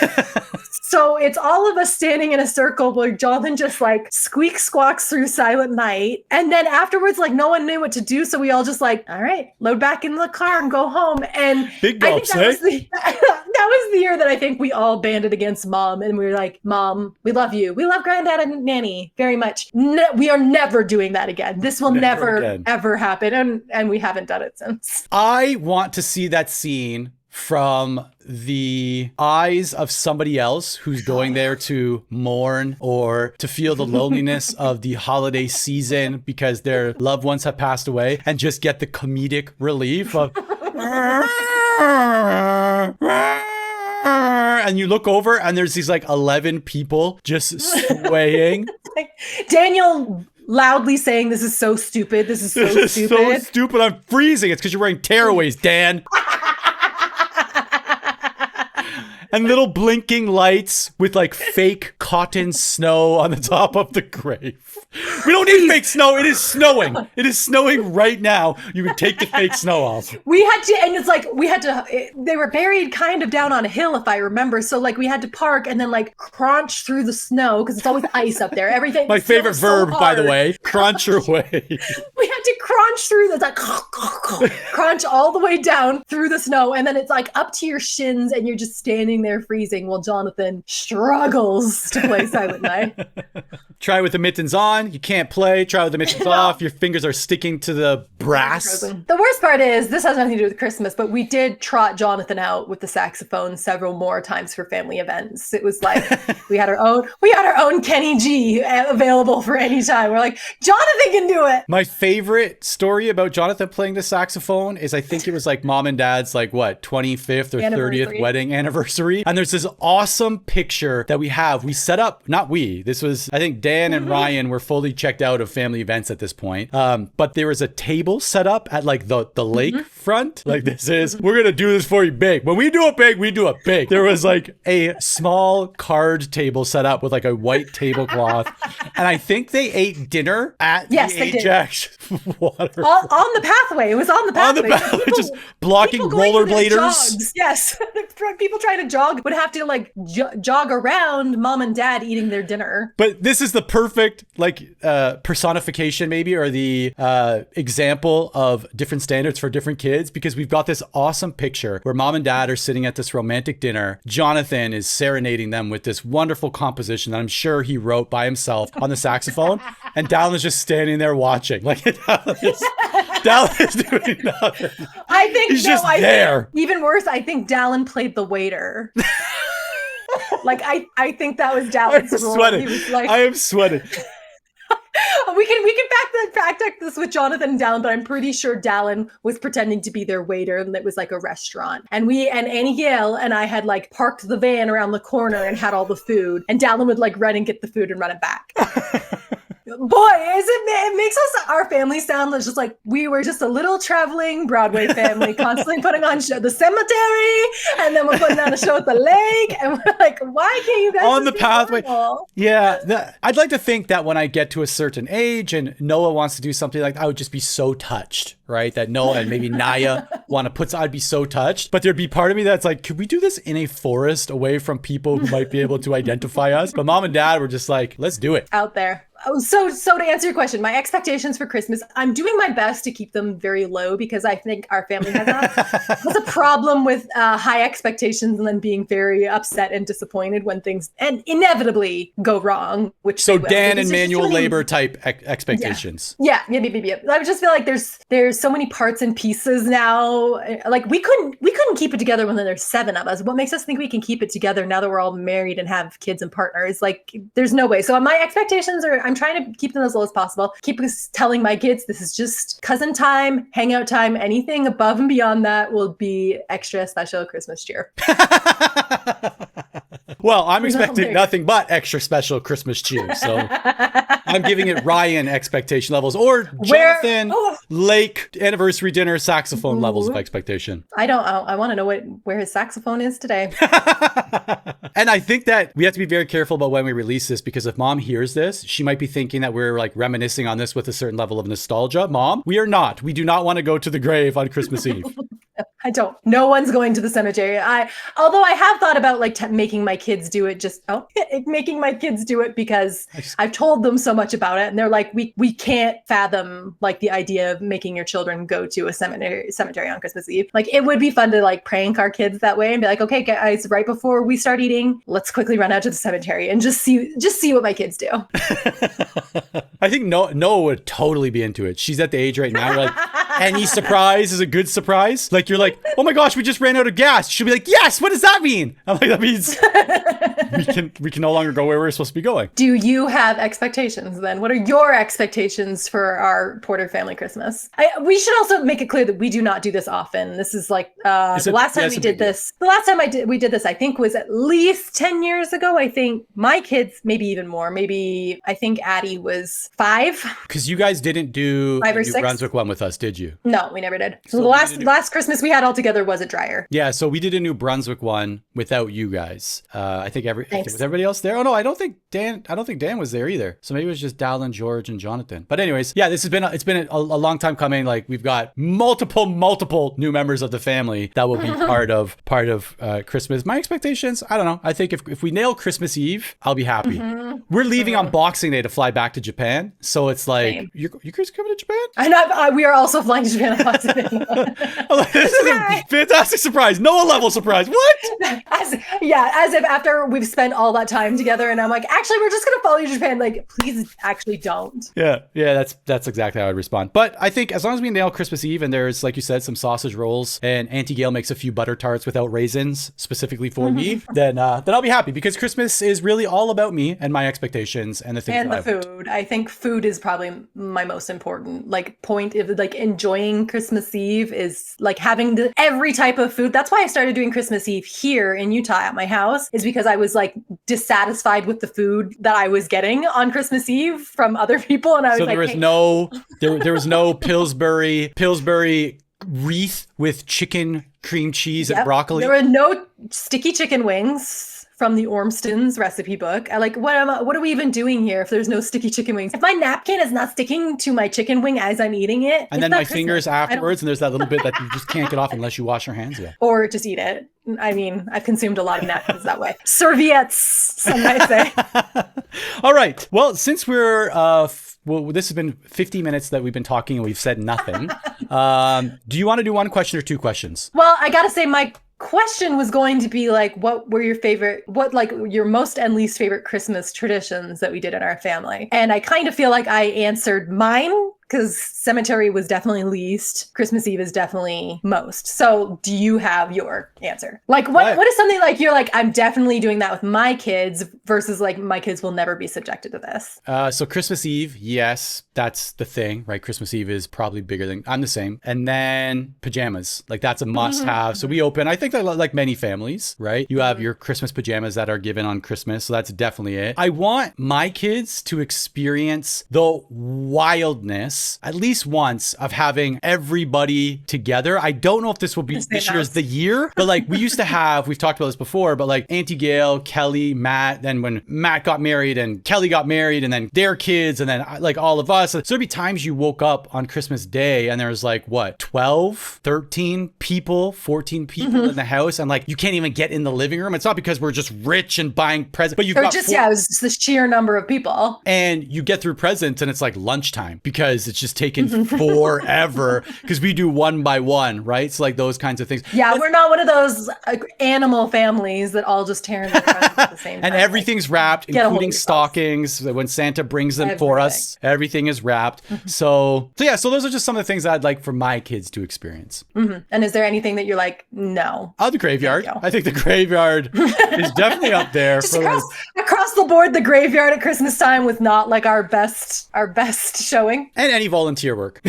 So it's all of us standing in a circle where Jonathan just like squeak squawks through Silent Night. And then afterwards, like no one knew what to do. So we all just like, all right, load back in the car and go home. And Big I gulps, think that was the year that I think we all banded against Mom. And we were like, Mom, we love you. We love Granddad and Nanny very much. We are never doing that again. This will never ever happen. And we haven't done it since. I want to see that scene from the eyes of somebody else who's going there to mourn or to feel the loneliness of the holiday season because their loved ones have passed away, and just get the comedic relief of and you look over and there's these like 11 people just swaying. Daniel loudly saying, this is so stupid. This is so stupid. So stupid. I'm freezing. It's because you're wearing tearaways, Dan. And little blinking lights with like fake cotton snow on the top of the grave. We don't need fake snow. It is snowing. It is snowing right now. You can take the fake snow off. We had to, and it's like, they were buried kind of down on a hill, if I remember. So like we had to park and then like crunch through the snow because it's always ice up there. Everything. My favorite verb, by the way, crunch your way. We had to crunch through the, like, crunch all the way down through the snow. And then it's like up to your shins and you're just standing there freezing while Jonathan struggles to play Silent Night. Try with the mittens on. You can't play. Try with the mittens off. Your fingers are sticking to the brass. The worst part is, this has nothing to do with Christmas, but we did trot Jonathan out with the saxophone several more times for family events. It was like we had our own Kenny G available for any time. We're like, Jonathan can do it. My favorite story about Jonathan playing the saxophone is I think it was like Mom and Dad's like what 25th or 30th wedding anniversary. And there's this awesome picture that we have. We set up, not we, this was, I think Dan and Ryan were fully checked out of family events at this point. But there was a table set up at like the lake front. Like this is, we're going to do this for you big. When we do it big, we do it big. There was like a small card table set up with like a white tablecloth. And I think they ate dinner at the Ajax water. On the pathway. It was on the pathway. On the pathway, just blocking rollerbladers. Yes. People trying to jog would have to like jog around Mom and Dad eating their dinner. But this is the perfect like personification maybe, or the example of different standards for different kids, because we've got this awesome picture where Mom and Dad are sitting at this romantic dinner. Jonathan is serenading them with this wonderful composition that I'm sure he wrote by himself on the saxophone, and Dallin is just standing there watching. Like Dallin is doing nothing. I think he's just there. Even worse, I think Dallin played the waiter. Like I think that was Dallin's role. Sweating. He was like, I am sweating. We can fact check this with Jonathan and Dallin, but I'm pretty sure Dallin was pretending to be their waiter, and it was like a restaurant. And Annie Gale and I had like parked the van around the corner and had all the food, and Dallin would like run and get the food and run it back. Boy, it makes our family sound just like we were just a little traveling Broadway family, constantly putting on show at the cemetery, and then we're putting on a show at the lake, and we're like, why can't you guys on the pathway? Normal? Yeah, I'd like to think that when I get to a certain age and Noah wants to do something like that, I would just be so touched, right? That Noah and maybe Naya want to put, I'd be so touched. But there'd be part of me that's like, could we do this in a forest away from people who might be able to identify us? But Mom and Dad were just like, let's do it. Out there. Oh, so to answer your question, my expectations for Christmas, I'm doing my best to keep them very low because I think our family has a problem with high expectations and then being very upset and disappointed when things and inevitably go wrong. So Dan and manual labor type expectations. Yeah. I just feel like there's so many parts and pieces now. Like we couldn't keep it together when there's 7 of us. What makes us think we can keep it together now that we're all married and have kids and partners? Like there's no way. So my expectations are, I'm trying to keep them as low as possible. Keep telling my kids this is just cousin time, hangout time. Anything above and beyond that will be extra special Christmas cheer. Well, I'm expecting nothing but extra special Christmas cheer. So I'm giving it Ryan expectation levels, or Jonathan Lake anniversary dinner saxophone levels of expectation. I want to know where his saxophone is today. And I think that we have to be very careful about when we release this, because if Mom hears this, she might be thinking that we're like reminiscing on this with a certain level of nostalgia. Mom, we are not. We do not want to go to the grave on Christmas Eve. I don't. No one's going to the cemetery. Although I have thought about like making my kids do it. Making my kids do it because I've told them so much about it, and they're like, we can't fathom like the idea of making your children go to a cemetery on Christmas Eve. Like it would be fun to like prank our kids that way and be like, okay, guys, right before we start eating, let's quickly run out to the cemetery and just see what my kids do. I think Noah would totally be into it. She's at the age right now. You're like, any surprise is a good surprise. Like you're like, oh my gosh, we just ran out of gas. She'll be like, yes, what does that mean? I'm like, that means we can no longer go where we're supposed to be going. Do you have expectations then? What are your expectations for our Porter family Christmas? We should also make it clear that we do not do this often. This is like the last time we did this, I think was at least 10 years ago. I think my kids, maybe even more. Maybe I think Addie was 5. Because you guys didn't do 5 or New 6? Brunswick one with us, did you? No, we never did. So the last Christmas we had all together was at Dreyer. Yeah, so we did a New Brunswick one without you guys. I think was everybody else there? Oh no, I don't think Dan was there either. So maybe it was just Dallin, George, and Jonathan. But anyways, yeah, it's been a long time coming. Like we've got multiple new members of the family that will be part of Christmas. My expectations, I don't know. I think if we nail Christmas Eve, I'll be happy. We're leaving on Boxing Day to fly back to Japan. So it's like, you guys coming to Japan? I know, we are also flying to Japan on Boxing Day. This is a fantastic surprise. Noah level surprise. What? As if after we've spent all that time together and I'm like, actually, we're just going to follow you to Japan. Like, please actually don't. Yeah, that's exactly how I'd respond. But I think as long as we nail Christmas Eve and there's, like you said, some sausage rolls and Auntie Gail makes a few butter tarts without raisins specifically for me, then I'll be happy because Christmas is really all about me and my expectations and the things and the food. I think food is probably my most important point of like enjoying Christmas Eve is like having every type of food. That's why I started doing Christmas Eve here in Utah at my house, is because I was like dissatisfied with the food that I was getting on Christmas Eve from other people, and I was so there was no Pillsbury wreath with chicken, cream cheese, and broccoli. There were no sticky chicken wings from the Ormston's recipe book. What are we even doing here if there's no sticky chicken wings? If my napkin is not sticking to my chicken wing as I'm eating it, and then my fingers afterwards, and there's that little bit that you just can't get off unless you wash your hands. Yeah, or just eat it. I mean, I've consumed a lot of napkins that way. Serviettes, some might say. All right. Well, since we're this has been 50 minutes that we've been talking and we've said nothing. Do you want to do one question or two questions? Well, I gotta say my question was going to be like, what were your most and least favorite Christmas traditions that we did in our family? And I kind of feel like I answered mine, because cemetery was definitely least. Christmas Eve is definitely most. So do you have your answer? Like what is something like you're like, I'm definitely doing that with my kids versus like my kids will never be subjected to this? So Christmas Eve, yes, that's the thing, right? Christmas Eve is probably bigger than, I'm the same. And then pajamas, like that's a must have. So we open, I think that like many families, right? You have your Christmas pajamas that are given on Christmas. So that's definitely it. I want my kids to experience the wildness at least once of having everybody together. I don't know if this will be this year's the year, but like we used to have, we've talked about this before, but like Auntie Gail, Kelly, Matt, then when Matt got married and Kelly got married and then their kids and then like all of us. So there'd be times you woke up on Christmas Day and there was like 12, 13 people, 14 people in the house, and like you can't even get in the living room. It's not because we're just rich and buying presents, but you've got it was just the sheer number of people. And you get through presents and it's like lunchtime because it's just taken forever because we do one by one, right? So like those kinds of things. Yeah, we're not one of those animal families that all just tear in the presents at the same time. And everything's wrapped, including stockings. When Santa brings them for us, everything is wrapped. So those are just some of the things I'd like for my kids to experience. And is there anything that you're like, no? Oh, the graveyard. I think the graveyard is definitely up there. Just across the board, the graveyard at Christmas time was not like our best showing. And any volunteer work.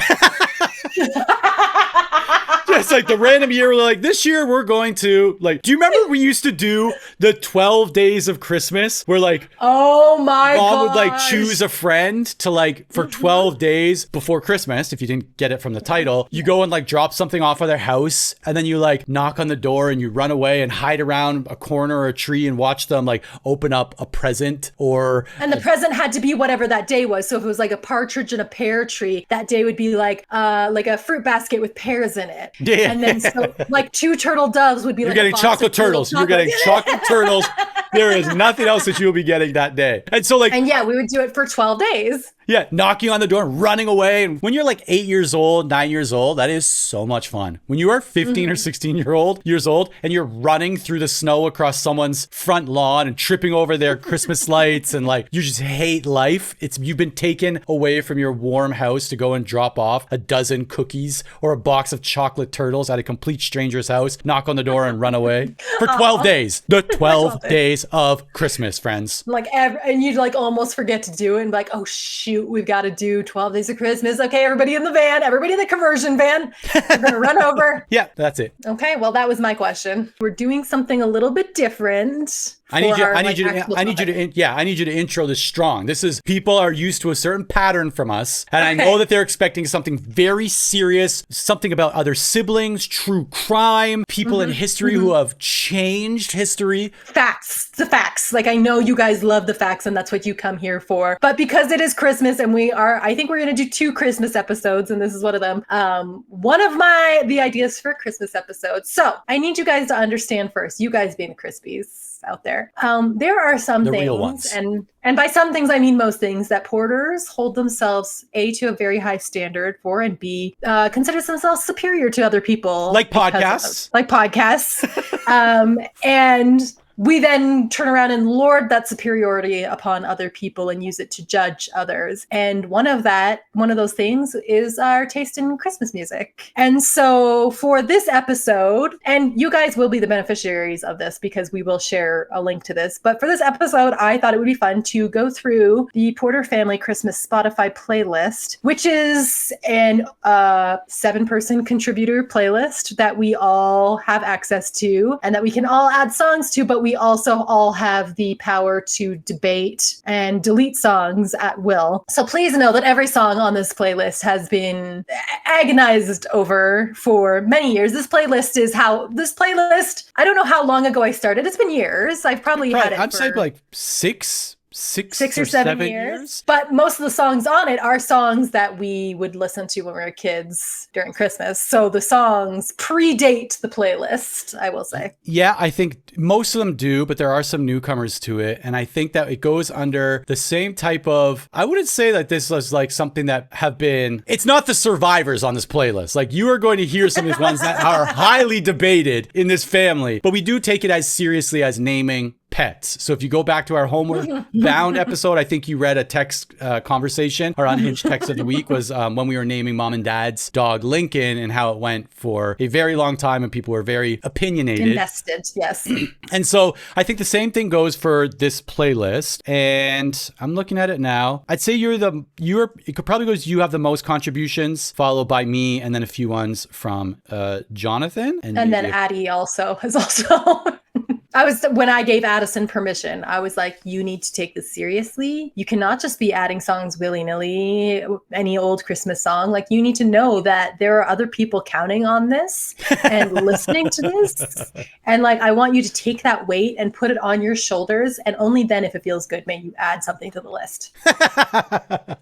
It's like the random year, we're like, this year we're going to like, do you remember we used to do the 12 days of Christmas where like, oh my Mom would like choose a friend to like for 12 days before Christmas. If you didn't get it from the title, you go and like drop something off of their house and then you like knock on the door and you run away and hide around a corner or a tree and watch them like open up a present and the present had to be whatever that day was. So if it was like a partridge in a pear tree, that day would be like a fruit basket with pears in it. Yeah. And then so like 2 turtle doves would be You're like getting chocolate turtles. You're getting chocolate turtles. There is nothing else that you'll be getting that day. And so like, and yeah, we would do it for 12 days. Yeah, knocking on the door and running away. And when you're like 8 years old, 9 years old, that is so much fun. When you are 15 or 16 years old, and you're running through the snow across someone's front lawn and tripping over their Christmas lights, and like you just hate life. You've been taken away from your warm house to go and drop off a dozen cookies or a box of chocolate turtles at a complete stranger's house, knock on the door and run away for 12 days. The 12 days of Christmas, friends. Like and you'd like almost forget to do it and be like, oh shoot, we've got to do 12 days of Christmas. Okay, everybody in the van, everybody in the conversion van, we're gonna run over. Yeah, that's it. Okay, well that was my question. We're doing something a little bit different. I need you to intro this strong. This is, people are used to a certain pattern from us, and okay. I know that they're expecting something very serious, something about other siblings, true crime, people in history who have changed history. Facts, the facts. Like I know you guys love the facts, and that's what you come here for. But because it is Christmas, and I think we're going to do 2 Christmas episodes, and this is one of them. One of the ideas for a Christmas episode. So I need you guys to understand first, you guys being the Crispies out there. There are some things, real ones. And by some things, I mean most things, that porters hold themselves, A, to a very high standard for, and B, considers themselves superior to other people. Like podcasts. And we then turn around and lord that superiority upon other people and use it to judge others. And one of those things is our taste in Christmas music. And so for this episode, and you guys will be the beneficiaries of this because we will share a link to this, but for this episode, I thought it would be fun to go through the Porter Family Christmas Spotify playlist, which is an 7-person contributor playlist that we all have access to and that we can all add songs to, but we also all have the power to debate and delete songs at will. So please know that every song on this playlist has been agonized over for many years. This playlist, I don't know how long ago I started. It's been years. I've probably had it I'd say like six or 7 years. But most of the songs on it are songs that we would listen to when we were kids during Christmas. So the songs predate the playlist, I will say. Yeah, I think most of them do, but there are some newcomers to it. And I think that it goes under the same type of, I wouldn't say that this was like something that it's not the survivors on this playlist. Like you are going to hear some of these ones that are highly debated in this family, but we do take it as seriously as naming pets. So if you go back to our Homeward Bound episode, I think you read a text conversation. Our Unhinged text of the week was when we were naming Mom and Dad's dog Lincoln, and how it went for a very long time and people were very opinionated. Invested, yes. And so I think the same thing goes for this playlist. And I'm looking at it now. I'd say it could probably go as you have the most contributions, followed by me, and then a few ones from Jonathan. And then Addie also has also... when I gave Addison permission, I was like, you need to take this seriously. You cannot just be adding songs willy-nilly, any old Christmas song. Like you need to know that there are other people counting on this and listening to this. And like, I want you to take that weight and put it on your shoulders. And only then, if it feels good, may you add something to the list.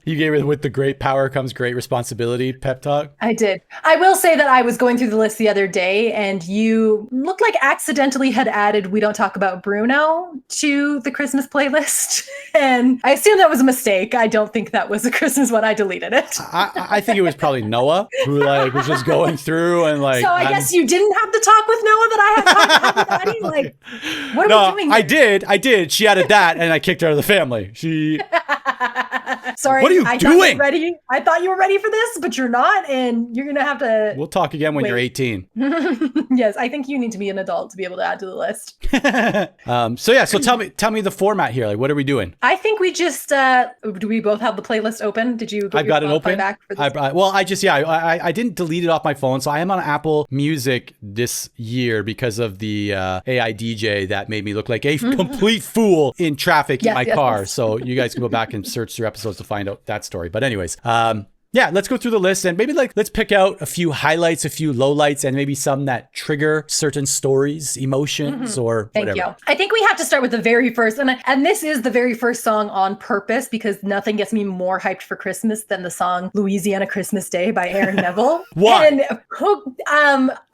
You gave it with the great power comes great responsibility pep talk. I did. I will say that I was going through the list the other day and you looked like accidentally had added We Don't Talk About Bruno to the Christmas playlist. And I assume that was a mistake. I don't think that was a Christmas one. I deleted it. I think it was probably Noah who like was just going through and like. So I guess you didn't have to talk with Noah that I had talked with Addie? Like, what are we doing? I did. She added that and I kicked her out of the family. Sorry. What are you doing? I thought you were ready for this, but you're not. And you're going to have to. We'll talk again when you're 18. Yes. I think you need to be an adult to be able to add to the list. So tell me the format here. Like, what are we doing? I think we just, do we both have the playlist open? Did you? I've got it open. Back for this? I didn't delete it off my phone. So I am on Apple Music this year because of the AI DJ that made me look like a complete fool in traffic in my car. Yes. So you guys can go back and search through episodes to find out that story. But anyways, Yeah, let's go through the list and maybe let's pick out a few highlights, a few lowlights, and maybe some that trigger certain stories, emotions, or whatever. Thank you. I think we have to start with the very first, and this is the very first song on purpose because nothing gets me more hyped for Christmas than the song "Louisiana Christmas Day" by Aaron Neville. Why? And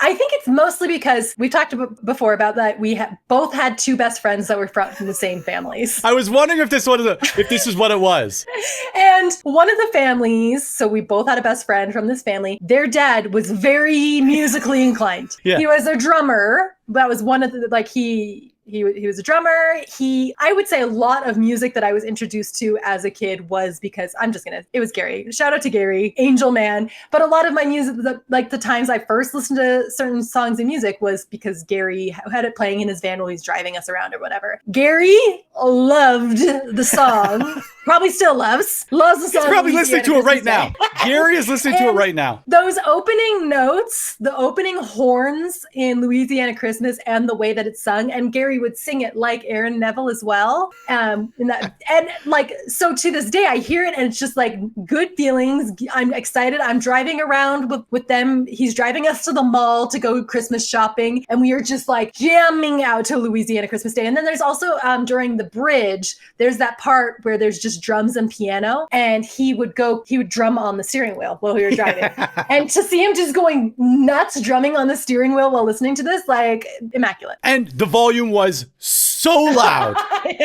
I think it's mostly because we talked before about that we both had two best friends that were from the same families. I was wondering if this is what it was. And one of the families, so we both had a best friend from this family. Their dad was very musically inclined. Yeah. He was a drummer. That was one of the, he was a drummer. I would say a lot of music that I was introduced to as a kid was because it was Gary. Shout out to Gary, Angel Man. But a lot of my music, the times I first listened to certain songs and music was because Gary had it playing in his van while he's driving us around or whatever. Gary loved the song. Probably still loves the song. He's probably listening to it right now. Gary is listening to it right now. Those opening notes, the opening horns in Louisiana Christmas and the way that it's sung, and Gary would sing it like Aaron Neville as well. So to this day, I hear it and it's just like good feelings. I'm excited. I'm driving around with them. He's driving us to the mall to go Christmas shopping. And we are just like jamming out to Louisiana Christmas Day. And then there's also during the bridge, there's that part where there's just drums and piano. And he would drum on the steering wheel while we were driving. And to see him just going nuts drumming on the steering wheel while listening to this, like immaculate. And the volume was so loud.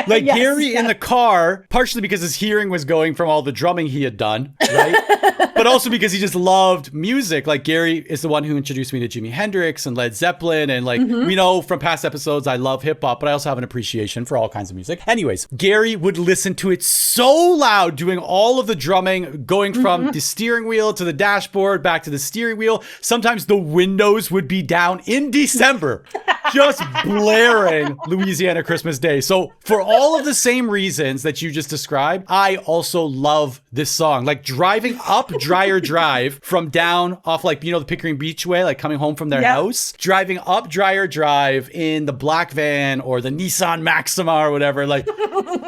Like yes, Gary in the car, partially because his hearing was going from all the drumming he had done, right? But also because he just loved music. Like Gary is the one who introduced me to Jimi Hendrix and Led Zeppelin. And we know from past episodes, I love hip hop, but I also have an appreciation for all kinds of music. Anyways, Gary would listen to it so loud, doing all of the drumming, going from the steering wheel to the dashboard, back to the steering wheel. Sometimes the windows would be down in December, just blaring Louisiana Christmas Day. So for all of the same reasons that you just described, I also love this song. Like driving up Dreyer Drive from down off the Pickering Beachway, like coming home from their house, driving up Dreyer Drive in the black van or the Nissan Maxima or whatever, like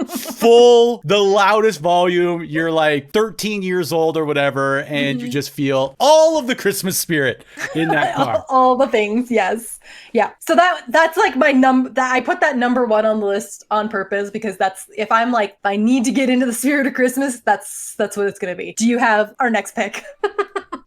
full, the loudest volume. You're like 13 years old or whatever, and you just feel all of the Christmas spirit in that car. All the things, yes. Yeah. So that's like my I put that number one on the list on purpose because if I need to get into the spirit of Christmas, that's what it's going to be. Do you have our next pick?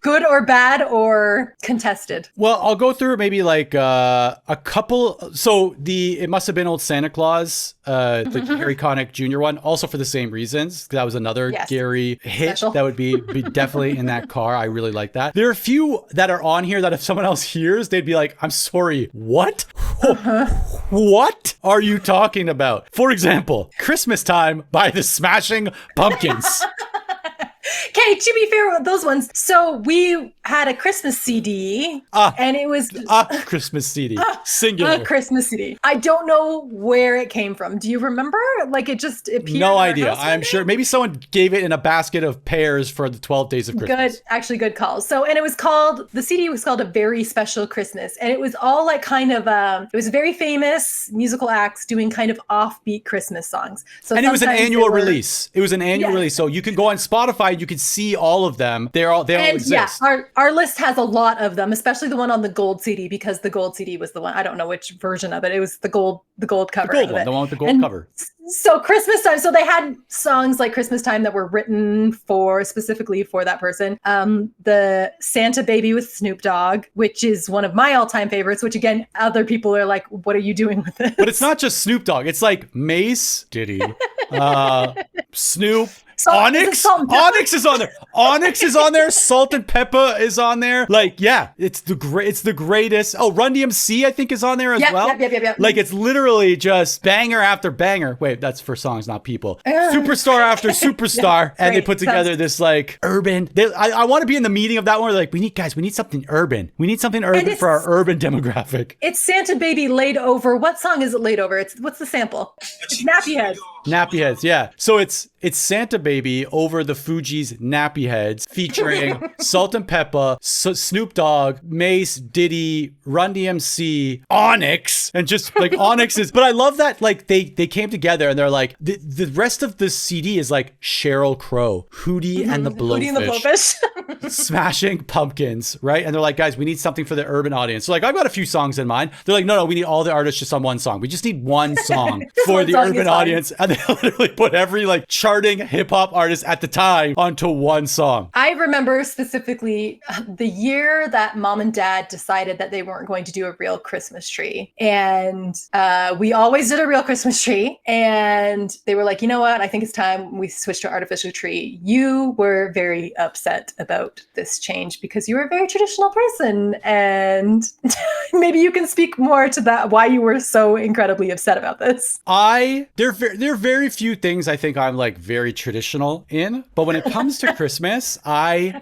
Good or bad or contested? Well, I'll go through maybe like a couple. So it must have been Old Santa Claus, the Harry Connick Jr. one, also for the same reasons. That was another Gary hit special. That would be definitely in that car. I really like that. There are a few that are on here that if someone else hears, they'd be like, I'm sorry, what? What are you talking about? For example, Christmas Time by the Smashing Pumpkins. Okay, to be fair with those ones, so we had a Christmas CD, and it was a Christmas CD, singular. A Christmas CD. I don't know where it came from. Do you remember? Like it just appeared. No idea. I'm sure maybe someone gave it in a basket of pears for the 12 days of Christmas. Good call. So, and the CD was called A Very Special Christmas, and it was all like kind of it was very famous musical acts doing kind of offbeat Christmas songs. So, and it was an annual release. It was an annual release, so you can go on Spotify. You can see all of them. They all exist. Yeah, our list has a lot of them, especially the one on the gold CD, because the gold CD was the one. I don't know which version of it. It was the gold cover. The gold one, the one with the gold cover. So Christmas Time. So they had songs like Christmas Time that were written specifically for that person. The Santa Baby with Snoop Dogg, which is one of my all-time favorites, which again, other people are like, what are you doing with this? But it's not just Snoop Dogg. It's like Mace, Diddy, Snoop, Onyx is on there. Onyx is on there. Salt and Pepper is on there. Like, yeah, it's the greatest. Oh, Run DMC I think is on there as well. Yep. Like it's literally just banger after banger. Wait, that's for songs, not people. Superstar after superstar, and they put together this like urban. I want to be in the meeting of that one. Where like we need something urban. We need something urban for our urban demographic. It's Santa Baby laid over. What song is it laid over? What's the sample? It's Nappy Heads. Nappy Heads, yeah. So it's Santa Baby. Baby over the Fugees' Nappy Heads, featuring Salt and Peppa, Snoop Dogg, Mace, Diddy, Run DMC, Onyx, and just like Onyx is. But I love that like they came together and they're like the rest of the CD is like Sheryl Crow, Hootie and the Blowfish, Hootie and the Blowfish. Smashing Pumpkins, right? And they're like, guys, we need something for the urban audience. So like, I've got a few songs in mind. They're like, no, we need all the artists just on one song. We just need one song for the urban audience. And they literally put every like charting hip hop artist at the time onto one song. I remember specifically the year that mom and dad decided that they weren't going to do a real Christmas tree. And we always did a real Christmas tree. And they were like, you know what? I think it's time we switch to artificial tree. You were very upset about this change because you were a very traditional person. And maybe you can speak more to that, why you were so incredibly upset about this. There are very few things I think I'm like very traditional in, but when it comes to Christmas, I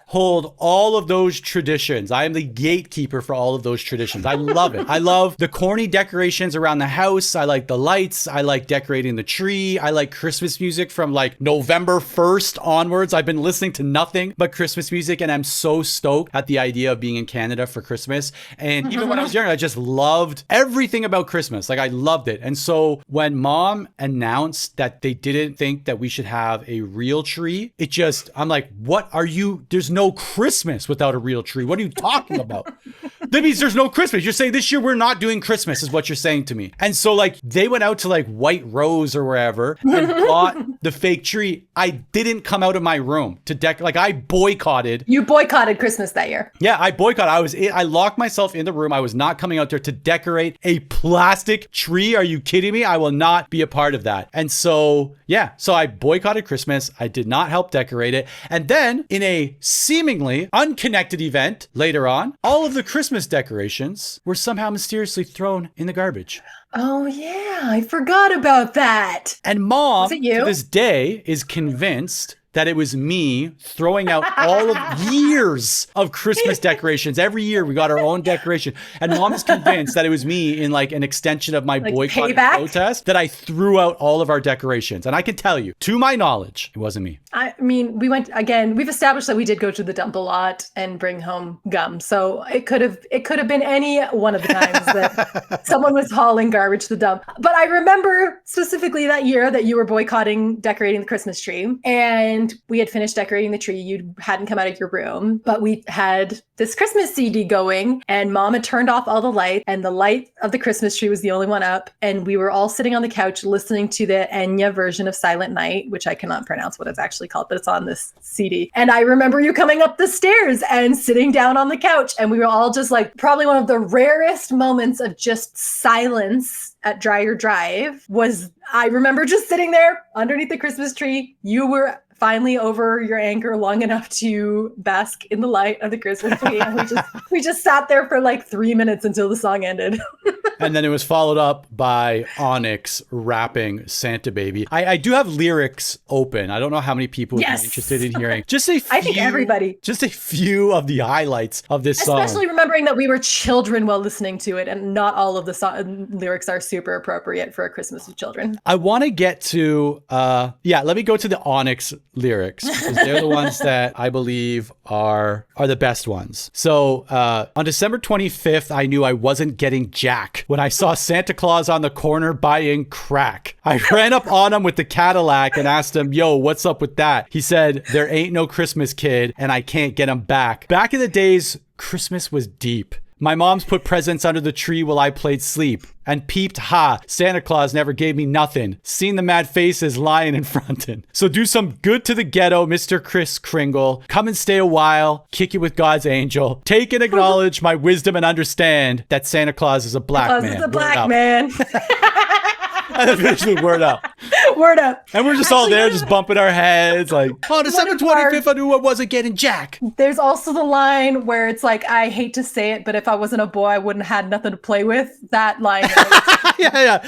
hold all of those traditions. I am the gatekeeper for all of those traditions. I love it. I love the corny decorations around the house. I like the lights. I like decorating the tree. I like Christmas music from like November 1st onwards. I've been listening to nothing but Christmas music, and I'm so stoked at the idea of being in Canada for Christmas. And even when I was younger, I just loved everything about Christmas. Like I loved it. And so when mom announced that they didn't think that we should have a real tree, I'm like, what are you? There's no Christmas without a real tree. What are you talking about? That means there's no Christmas. You're saying this year we're not doing Christmas is what you're saying to me. And so like they went out to like White Rose or wherever and bought the fake tree. I didn't come out of my room to like I boycotted. You boycotted Christmas that year. Yeah, I boycotted. I locked myself in the room. I was not coming out there to decorate a plastic tree. Are you kidding me? I will not be a part of that. And so, so I boycotted Christmas. I did not help decorate it. And then in a seemingly unconnected event later on, all of the Christmas decorations were somehow mysteriously thrown in the garbage. Oh, yeah. I forgot about that. And mom, to this day, is convinced that it was me throwing out all of years of Christmas decorations. Every year we got our own decoration. And mom is convinced that it was me in like an extension of my boycott protest that I threw out all of our decorations. And I can tell you, to my knowledge, it wasn't me. I mean, we've established that we did go to the dump a lot and bring home gum. So it could have been any one of the times that someone was hauling garbage to the dump. But I remember specifically that year that you were boycotting decorating the Christmas tree. And we had finished decorating the tree. You hadn't come out of your room, but we had this Christmas CD going and mom had turned off all the lights and the light of the Christmas tree was the only one up. And we were all sitting on the couch listening to the Enya version of Silent Night, which I cannot pronounce what it's actually called, but it's on this CD. And I remember you coming up the stairs and sitting down on the couch. And we were all just like, probably one of the rarest moments of just silence at Dreyer Drive was, I remember just sitting there underneath the Christmas tree. You were finally over your anger long enough to bask in the light of the Christmas tree. And we just sat there for like 3 minutes until the song ended. And then it was followed up by Onyx rapping Santa Baby. I do have lyrics open. I don't know how many people would be interested in hearing. Just a few, I think everybody. Just a few of the highlights of this song. Especially remembering that we were children while listening to it, and not all of the lyrics are super appropriate for a Christmas with children. I want to get to, let me go to the Onyx lyrics, because they're the ones that I believe are the best ones. So on December 25th, I knew I wasn't getting jack when I saw Santa Claus on the corner buying crack. I ran up on him with the Cadillac and asked him, yo, what's up with that? He said, there ain't no Christmas, kid, and I can't get him back. Back in the days, Christmas was deep. My mom's put presents under the tree while I played sleep and peeped, Santa Claus never gave me nothing. Seen the mad faces lying in frontin'. So do some good to the ghetto, Mr. Kris Kringle. Come and stay a while. Kick it with God's angel. Take and acknowledge my wisdom and understand that Santa Claus is a black man. Is a black man. And then finish with word up. Word up. And we're just all there, just bumping our heads like, December 25th, I knew I wasn't getting jack. There's also the line where it's like, I hate to say it, but if I wasn't a boy, I wouldn't have had nothing to play with. That line. Yeah.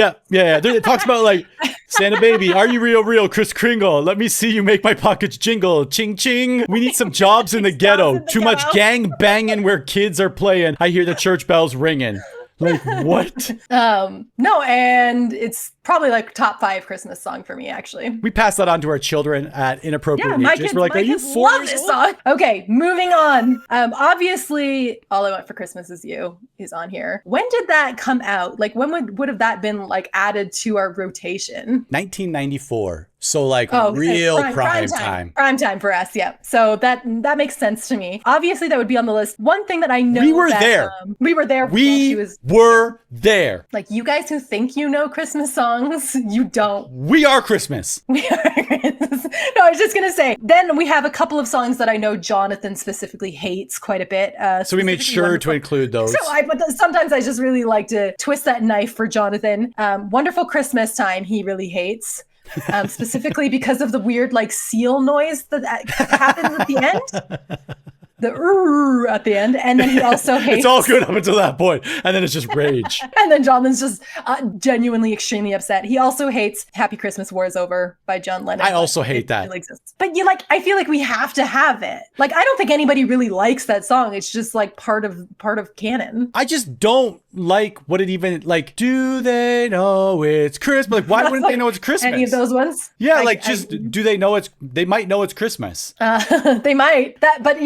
It talks about like, Santa Baby, are you real, Kris Kringle? Let me see you make my pockets jingle. Ching, ching. We need some jobs in the ghetto. Too much gang banging where kids are playing. I hear the church bells ringing. Like, what? No, and it's probably like top 5 Christmas song for me, actually. We pass that on to our children at inappropriate ages. We're like, are you 4 love this song? Okay, moving on. Obviously, All I Want for Christmas Is You is on here. When did that come out? Like, when would have that been like added to our rotation? 1994. So like real prime time. Prime time for us, yeah. So that makes sense to me. Obviously, that would be on the list. One thing that I know we were there. We were there. We were there. Like, you guys who think you know Christmas songs, you don't. We are Christmas. We are Christmas. No, I was just gonna say. Then we have a couple of songs that I know Jonathan specifically hates quite a bit. So we made sure to include those. But sometimes I just really like to twist that knife for Jonathan. Wonderful Christmas Time, he really hates. Specifically because of the weird like seal noise that happens at the end. The at the end, and then he also hates. It's all good up until that point, and then it's just rage. And then Jonathan's just genuinely extremely upset. He also hates "Happy Christmas, War Is Over" by John Lennon. I also hate that. Really exists. But I feel like we have to have it. Like, I don't think anybody really likes that song. It's just like part of canon. I just don't like what it even like. Do they know it's Christmas? Like, why wouldn't they know it's Christmas? Any of those ones? Yeah, do they know it's? They might know it's Christmas. They might but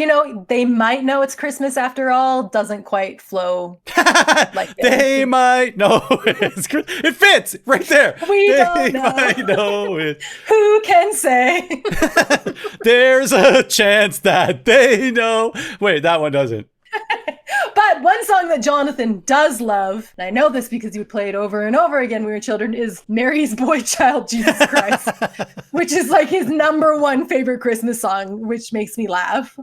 they might know it's Christmas after all. Doesn't quite flow. Like they might know it's Christmas. It fits right there. They don't know. Might know it. Who can say? There's a chance that they know. Wait, that one doesn't. But one song that Jonathan does love, and I know this because he would play it over and over again when we were children, is Mary's Boy Child Jesus Christ, which is like his number one favorite Christmas song, which makes me laugh.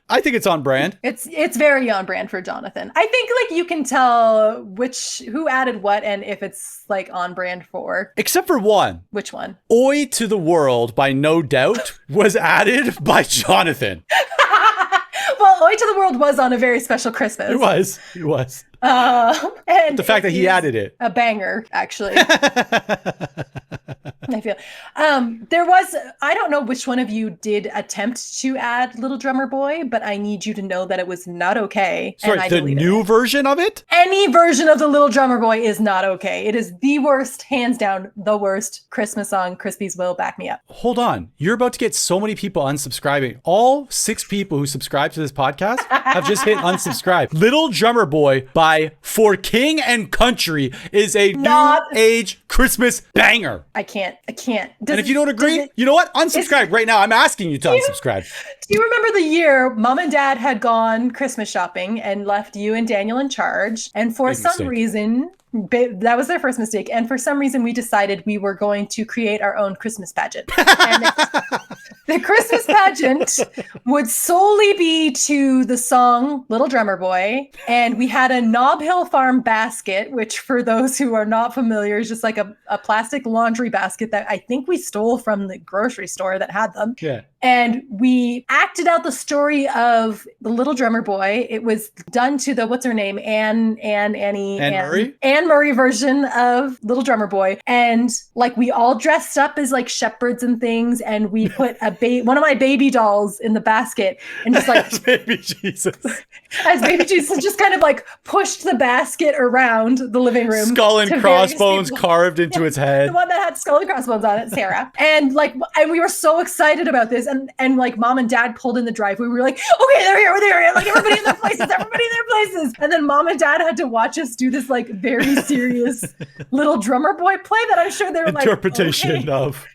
I think it's on brand. It's very on brand for Jonathan. I think like you can tell who added what and if it's like on brand for. Except for one. Which one? Oi to the World by No Doubt was added by Jonathan. Well, Oi to the World was on a very special Christmas. It was. And the fact that he added it. A banger, actually. I feel. There was, I don't know which one of you did attempt to add Little Drummer Boy, but I need you to know that it was not okay. Sorry, the new version of it? Any version of the Little Drummer Boy is not okay. It is the worst, hands down, the worst Christmas song. Crispies will back me up. Hold on. You're about to get so many people unsubscribing. All 6 people who subscribe to this podcast have just hit unsubscribe. Little Drummer Boy by For King and Country is a new age Christmas banger. I can't. And if you don't agree, you know what? Unsubscribe right now. I'm asking you to unsubscribe. Do you remember the year Mom and Dad had gone Christmas shopping and left you and Daniel in charge? And for some reason, that was their first mistake. And for some reason, we decided we were going to create our own Christmas pageant. And the Christmas pageant would solely be to the song Little Drummer Boy. And we had a Nob Hill Farm basket, which for those who are not familiar is just like a plastic laundry basket that I think we stole from the grocery store that had them. Yeah. And we acted out the story of the Little Drummer Boy. It was done to the, what's her name? Anne Murray version of Little Drummer Boy. And like we all dressed up as like shepherds and things. And we put one of my baby dolls in the basket and just like. As baby Jesus. As baby Jesus, just kind of like pushed the basket around the living room. Skull and crossbones carved into its head. The one that had skull and crossbones on it, Sarah. And we were so excited about this. And like Mom and Dad pulled in the driveway. We were like, okay, they're here. Like everybody in their places. And then Mom and Dad had to watch us do this like very serious Little Drummer Boy play that I'm sure they were like, interpretation of.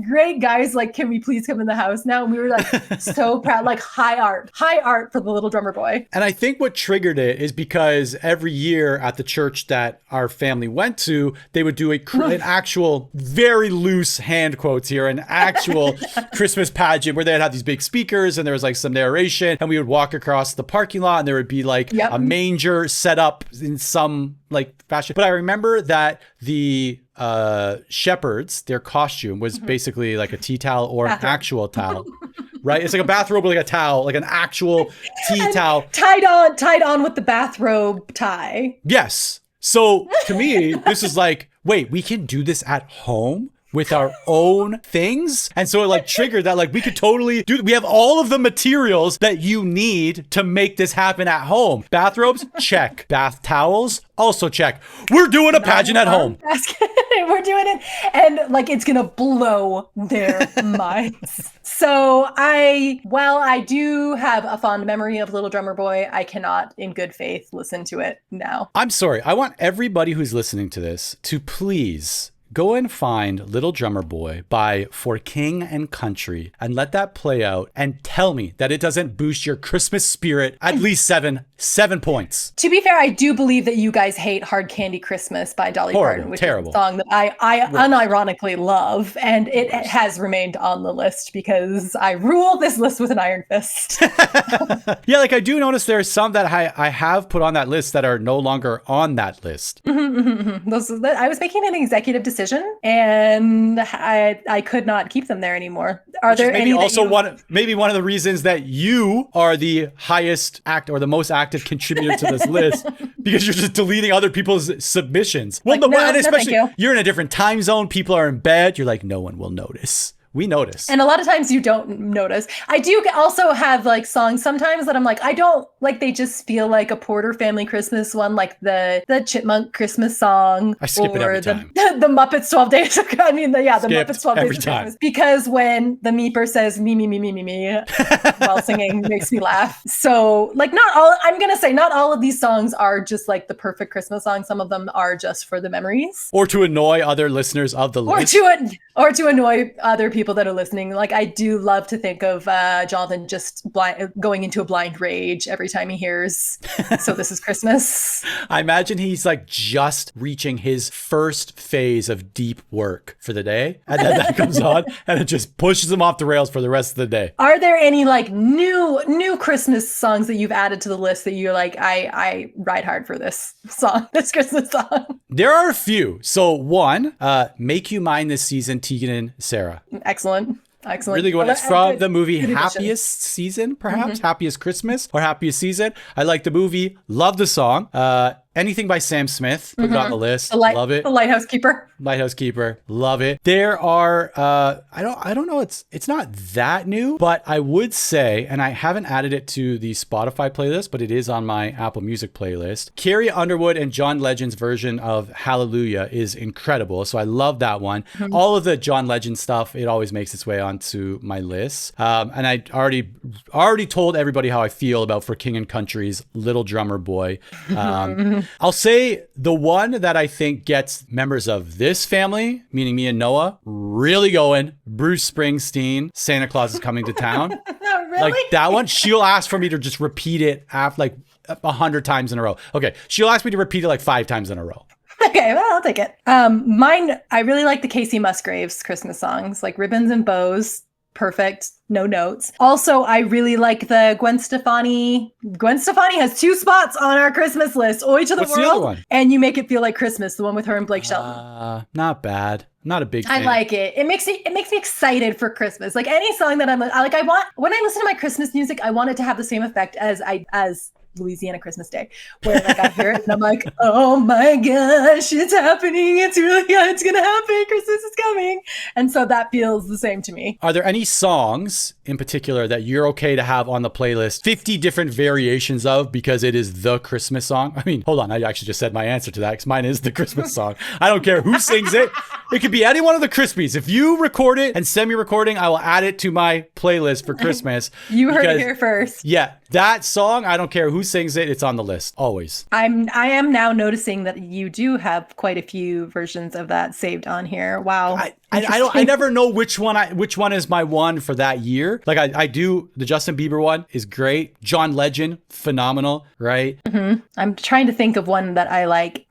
Great guys, like, can we please come in the house now? And we were like so proud, like high art for the Little Drummer Boy. And I think what triggered it is because every year at the church that our family went to, they would do an actual, very loose hand quotes here, an actual Christmas pageant where they'd have these big speakers and there was like some narration and we would walk across the parking lot and there would be like a manger set up in some like fashion. But I remember that the shepherds, their costume was basically like a tea towel or an actual towel, right? It's like a bathrobe with like a towel, like an actual tea towel. Tied on with the bathrobe tie. Yes. So to me, this is like, wait, we can do this at home with our own things. And so it like triggered that like we could totally do, we have all of the materials that you need to make this happen at home. Bathrobes, check. Bath towels, also check. We're doing a pageant at home. We're doing it. And like, it's going to blow their minds. So while I do have a fond memory of Little Drummer Boy, I cannot in good faith listen to it now. I'm sorry. I want everybody who's listening to this to please go and find Little Drummer Boy by For King and Country and let that play out and tell me that it doesn't boost your Christmas spirit at least 7 points. To be fair, I do believe that you guys hate Hard Candy Christmas by Dolly Parton, which is a song that I unironically love. And it has remained on the list because I rule this list with an iron fist. Yeah, like I do notice there are some that I have put on that list that are no longer on that list. I was making an executive decision and I could not keep them there anymore. Are there maybe any also one of the reasons that you are the highest or the most active contributor to this list because you're just deleting other people's submissions. Well, and especially you're in a different time zone. People are in bed. You're like, no one will notice. We notice. And a lot of times you don't notice. I do also have like songs sometimes that I'm like, I don't like, they just feel like a Porter Family Christmas one, like the Chipmunk Christmas song. I skip it every time. The Muppets 12 Days of Christmas. The Muppets 12 Days of Christmas. Because when the Meeper says me, while singing makes me laugh. So like not all of these songs are just like the perfect Christmas song. Some of them are just for the memories. Or to annoy other listeners of the list. Or to annoy other people that are listening. Like I do love to think of Jonathan just going into a blind rage every time he hears So This Is Christmas. I imagine he's like just reaching his first phase of deep work for the day, and then that comes on and it just pushes him off the rails for the rest of the day. Are there any like new Christmas songs that you've added to the list that you're like, I ride hard for this Christmas song? There are a few. So one, Make You Mine This Season, Tegan and Sarah. Excellent. Really good one. It's from the movie Happiest Season, perhaps. Happiest Christmas or Happiest Season. I like the movie. Love the song. Anything by Sam Smith. Put it on the list. Love it. The Lighthouse Keeper. Lighthouse Keeper. Love it. There are, I don't know. It's not that new, but I would say, and I haven't added it to the Spotify playlist, but it is on my Apple Music playlist. Carrie Underwood and John Legend's version of Hallelujah is incredible. So I love that one. All of the John Legend stuff, it always makes its way onto my list. And I already told everybody how I feel about For King and Country's Little Drummer Boy. I'll say the one that I think gets members of this family, meaning me and Noah, really going, Bruce Springsteen, Santa Claus Is Coming to Town. Really? Like that one, she'll ask for me to just repeat it after like 100 times in a row. Okay, she'll ask me to repeat it like 5 times in a row. Okay, well, I'll take it. Mine, I really like the Casey Musgraves Christmas songs, like Ribbons and Bows. Perfect. No notes. Also, I really like the Gwen Stefani. Gwen Stefani has 2 spots on our Christmas list. Oi to the What's World. The other one? And You Make It Feel Like Christmas, the one with her and Blake Shelton. Not bad. Not a big fan. I like it. It makes me excited for Christmas. Like any song that I want, when I listen to my Christmas music, I want it to have the same effect as Louisiana Christmas Day, where like I hear it and I'm like, oh my gosh, it's happening. It's gonna happen. Christmas is coming. And so that feels the same to me. Are there any songs in particular that you're okay to have on the playlist 50 different variations of because it is the Christmas song? I mean, hold on. I actually just said my answer to that because mine is the Christmas song. I don't care who sings it. It could be any one of the Crispies. If you record it and send me recording, I will add it to my playlist for Christmas. You heard it here first. Yeah. That song, I don't care who sings it. It's on the list. Always. I am now noticing that you do have quite a few versions of that saved on here. Wow. I never know which one is my one for that year. Like I do, the Justin Bieber one is great. John Legend, phenomenal, right? Mm-hmm. I'm trying to think of one that I like.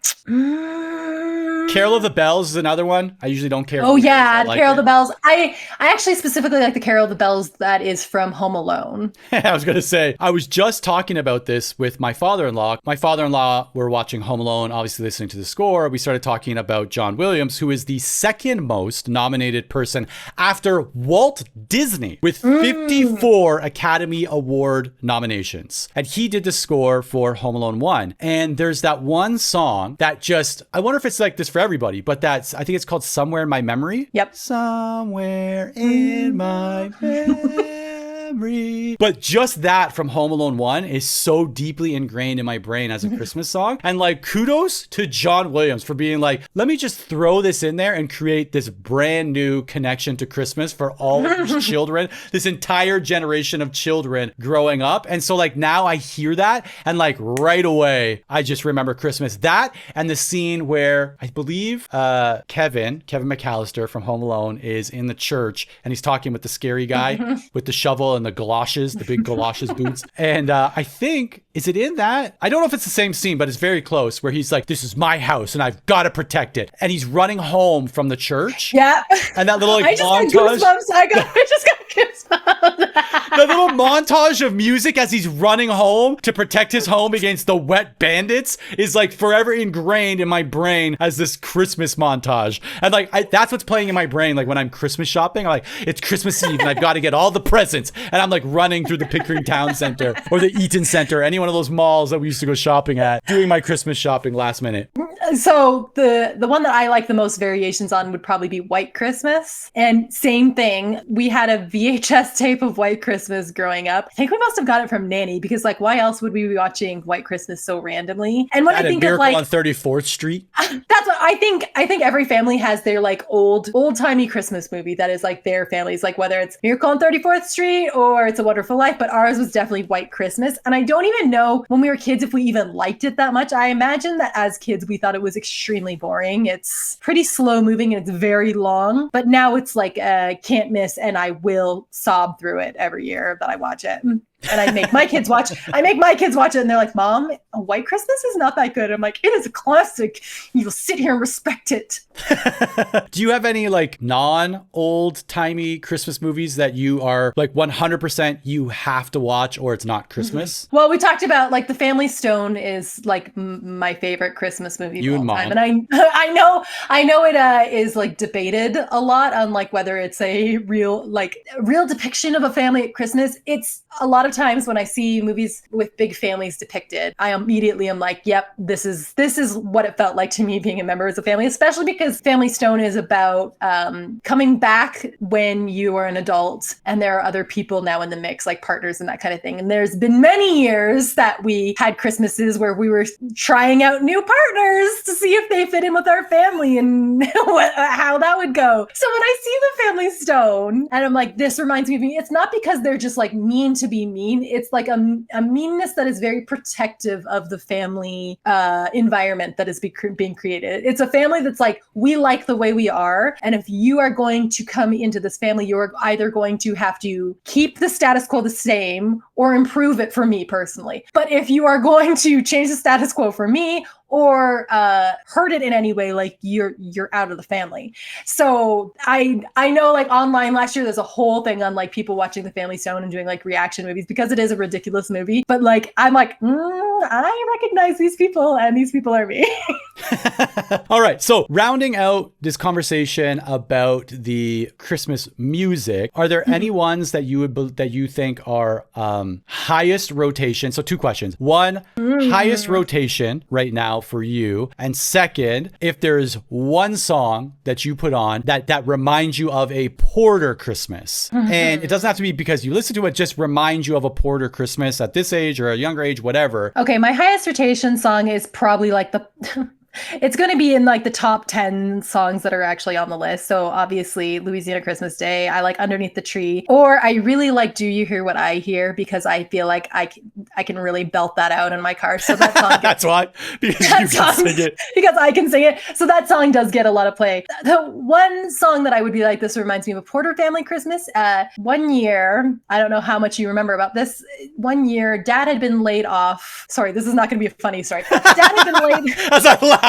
Carol of the Bells is another one. I usually don't care. Oh yeah, Carol of the Bells. I actually specifically like the Carol of the Bells that is from Home Alone. I was going to say, I was just talking about this with my father-in-law. My father-in-law were watching Home Alone, obviously listening to the score. We started talking about John Williams, who is the second most nominated person after Walt Disney with 54 Academy Award nominations. And he did the score for Home Alone 1. And there's that one song that just, I wonder if it's like this for everybody, but I think it's called Somewhere in My Memory. Yep. Somewhere in my memory. But just that from Home Alone 1 is so deeply ingrained in my brain as a Christmas song. And like, kudos to John Williams for being like, let me just throw this in there and create this brand new connection to Christmas for all of these children, this entire generation of children growing up. And so like now I hear that and like right away, I just remember Christmas. That and the scene where I believe Kevin McAllister from Home Alone is in the church and he's talking with the scary guy with the shovel and the galoshes, the big galoshes boots. And I think, is it in that? I don't know if it's the same scene, but it's very close where he's like, this is my house and I've got to protect it. And he's running home from the church. Yeah. And that little like I just montage. got goosebumps. I just got goosebumps. The little montage of music as he's running home to protect his home against the wet bandits is like forever ingrained in my brain as this Christmas montage. And like, that's what's playing in my brain. Like when I'm Christmas shopping, I'm like, it's Christmas Eve and I've got to get all the presents. And I'm like running through the Pickering Town Center or the Eaton Center, any one of those malls that we used to go shopping at, doing my Christmas shopping last minute. So the one that I like the most variations on would probably be White Christmas. And same thing, we had a VHS tape of White Christmas growing up. I think we must have got it from Nanny because like, why else would we be watching White Christmas so randomly? And when I think of like on 34th Street, that's what I think. I think every family has their like old-timey Christmas movie that is like their family's, like whether it's Miracle on 34th Street or It's a Wonderful Life, but ours was definitely White Christmas. And I don't even know when we were kids if we even liked it that much. I imagine that as kids we thought it was extremely boring. It's pretty slow moving and it's very long, but now it's like can't miss, and I will sob through it every year that I watch it. And I make my kids watch it, and they're like, Mom, White Christmas is not that good. I'm like, it is a classic. You'll sit here and respect it. Do you have any like non-old timey Christmas movies that you are like 100% you have to watch or it's not Christmas? Well, we talked about like The Family Stone is like my favorite Christmas movie of all time. And I know it is like debated a lot on like whether it's a real depiction of a family at Christmas. It's a lot of times when I see movies with big families depicted, I immediately am like, yep, this is what it felt like to me being a member of a family, especially because Family Stone is about coming back when you are an adult and there are other people now in the mix, like partners and that kind of thing. And there's been many years that we had Christmases where we were trying out new partners to see if they fit in with our family and how that would go. So when I see The Family Stone and I'm like, this reminds me of me, it's not because they're just like mean to be mean. It's like a meanness that is very protective of the family environment that is being created. It's a family that's like, we like the way we are. And if you are going to come into this family, you're either going to have to keep the status quo the same or improve it for me personally. But if you are going to change the status quo for me or hurt it in any way, like you're out of the family. So I know like online last year, there's a whole thing on like people watching The Family Stone and doing like reaction movies because it is a ridiculous movie. But like, I'm like, I recognize these people and these people are me. All right. So rounding out this conversation about the Christmas music, are there any ones that you think are highest rotation? So two questions. One, highest rotation right now for you. And second, if there's one song that you put on that reminds you of a Porter Christmas, and it doesn't have to be because you listen to it, just reminds you of a Porter Christmas at this age or a younger age, whatever. Okay, my highest rotation song is probably like it's going to be in like the top 10 songs that are actually on the list. So obviously Louisiana Christmas Day, I like Underneath the Tree, or I really like Do You Hear What I Hear because I feel like I can really belt that out in my car. So that song that's why, because you can sing it. Because I can sing it. So that song does get a lot of play. The one song that I would be like, this reminds me of a Porter family Christmas. One year, I don't know how much you remember about this. One year, Dad had been laid off. Sorry, this is not going to be a funny story. Dad had been laid as I laugh.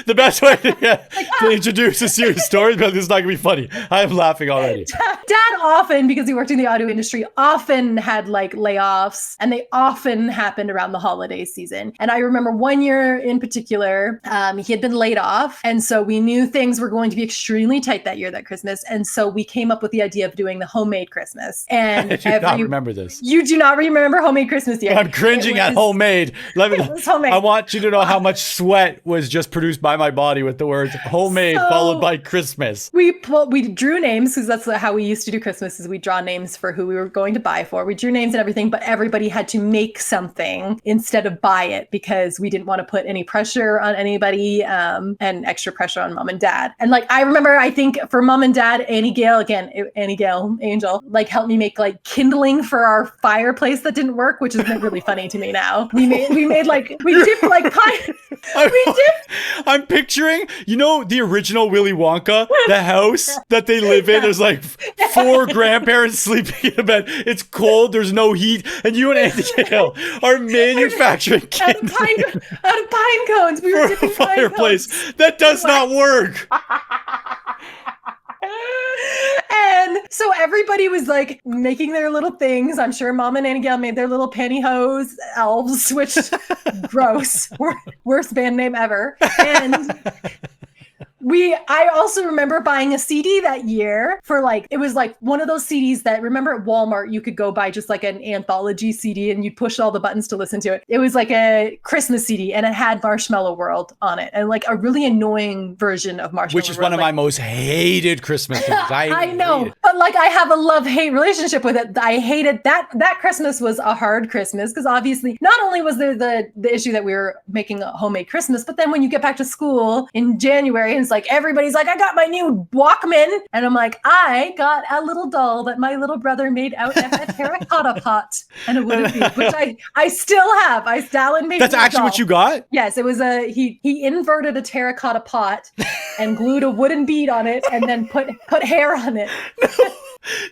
The best way to introduce a serious story, but this is not gonna be funny. I'm laughing already. Dad often, because he worked in the audio industry, often had like layoffs, and they often happened around the holiday season. And I remember one year in particular, he had been laid off, and so we knew things were going to be extremely tight that year, that Christmas, and so we came up with the idea of doing the homemade Christmas. And I do not remember this. You do not remember homemade Christmas yet? I'm cringing at homemade. It was homemade. I want you to know how much sweat was just just produced by my body with the words homemade followed by Christmas. We drew names because that's how we used to do Christmas, is we draw names for who we were going to buy for. We drew names and everything, but everybody had to make something instead of buy it because we didn't want to put any pressure on anybody and extra pressure on mom and dad. And like, I remember, I think for mom and dad, Annie Gale, Angel, like helped me make like kindling for our fireplace that didn't work, which is really funny to me now. We dipped like pine. I'm picturing, the original Willy Wonka, the house that they live in. There's like 4 grandparents sleeping in a bed. It's cold. There's no heat. And you and Andy Gale are manufacturing kindling out of pine cones. We were for a dipping fireplace. pine cones. That does not work. And so everybody was like making their little things. I'm sure Mom and Annie Gale made their little pantyhose elves, which gross, worst band name ever. And I also remember buying a CD that year for it was like one of those CDs that, remember at Walmart, you could go buy just like an anthology CD and you'd push all the buttons to listen to it. It was like a Christmas CD and it had Marshmallow World on it and like a really annoying version of Marshmallow World. Which is one of my most hated Christmas things. I know, but like I have a love-hate relationship with it. I hated that Christmas was a hard Christmas because obviously not only was there the issue that we were making a homemade Christmas, but then when you get back to school in January and it's like everybody's like, I got my new Walkman. And I'm like, I got a little doll that my little brother made out of a terracotta pot and a wooden bead, which I still have. Dallin made That's actually doll. what you got? Yes, it was he inverted a terracotta pot and glued a wooden bead on it and then put hair on it.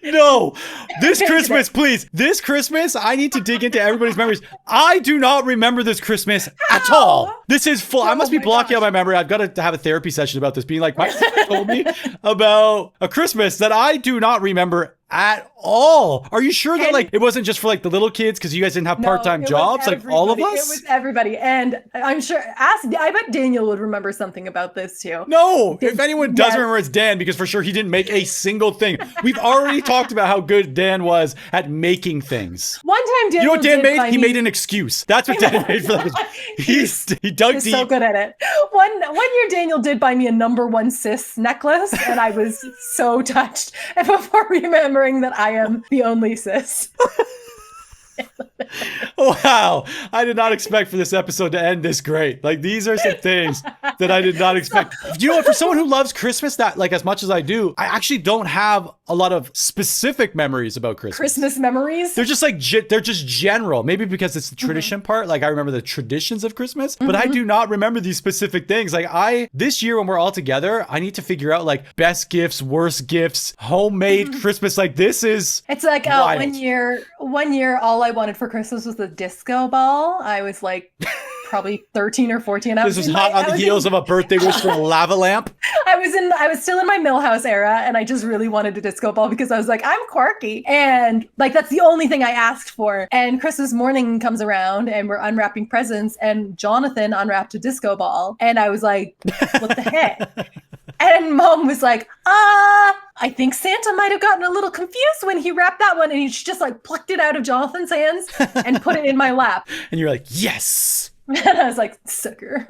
No, this Christmas, please. This Christmas, I need to dig into everybody's memories. I do not remember this Christmas at all. This is full. I must be blocking out my memory. I've got to have a therapy session about this, being like, my sister told me about a Christmas that I do not remember at all. Are you sure that it wasn't just for like the little kids because you guys didn't have part-time jobs, like all of us? It was everybody. And I'm sure, I bet Daniel would remember something about this too. No, if anyone does remember, it's Dan, because for sure he didn't make a single thing. We've already talked about how good Dan was at making things. One time Daniel, you know what Dan made? He made an excuse. That's what Dan made for that. He dug deep. So good at it. One year Daniel did buy me a #1 cis necklace and I was so touched. And before remembering that I am the only cis. Wow. I did not expect for this episode to end this great. Like, these are some things that I did not expect. You know what? For someone who loves Christmas that like as much as I do, I actually don't have a lot of specific memories about Christmas. Christmas memories? They're just like, they're just general. Maybe because it's the tradition part. Like, I remember the traditions of Christmas, but I do not remember these specific things. Like, this year when we're all together, I need to figure out like best gifts, worst gifts, homemade Christmas. Like, this is It's like wild. one year all I wanted for Christmas was a disco ball. I was like probably 13 or 14. This was hot on the heels of a birthday wish for a lava lamp. I was still in my Millhouse era and I just really wanted a disco ball because I was like, I'm quirky. And like, that's the only thing I asked for. And Christmas morning comes around and we're unwrapping presents and Jonathan unwrapped a disco ball. And I was like, what the heck? And Mom was like, I think Santa might have gotten a little confused when he wrapped that one. And he just like plucked it out of Jonathan's hands and put it in my lap. And you're like, yes. And I was like, sucker.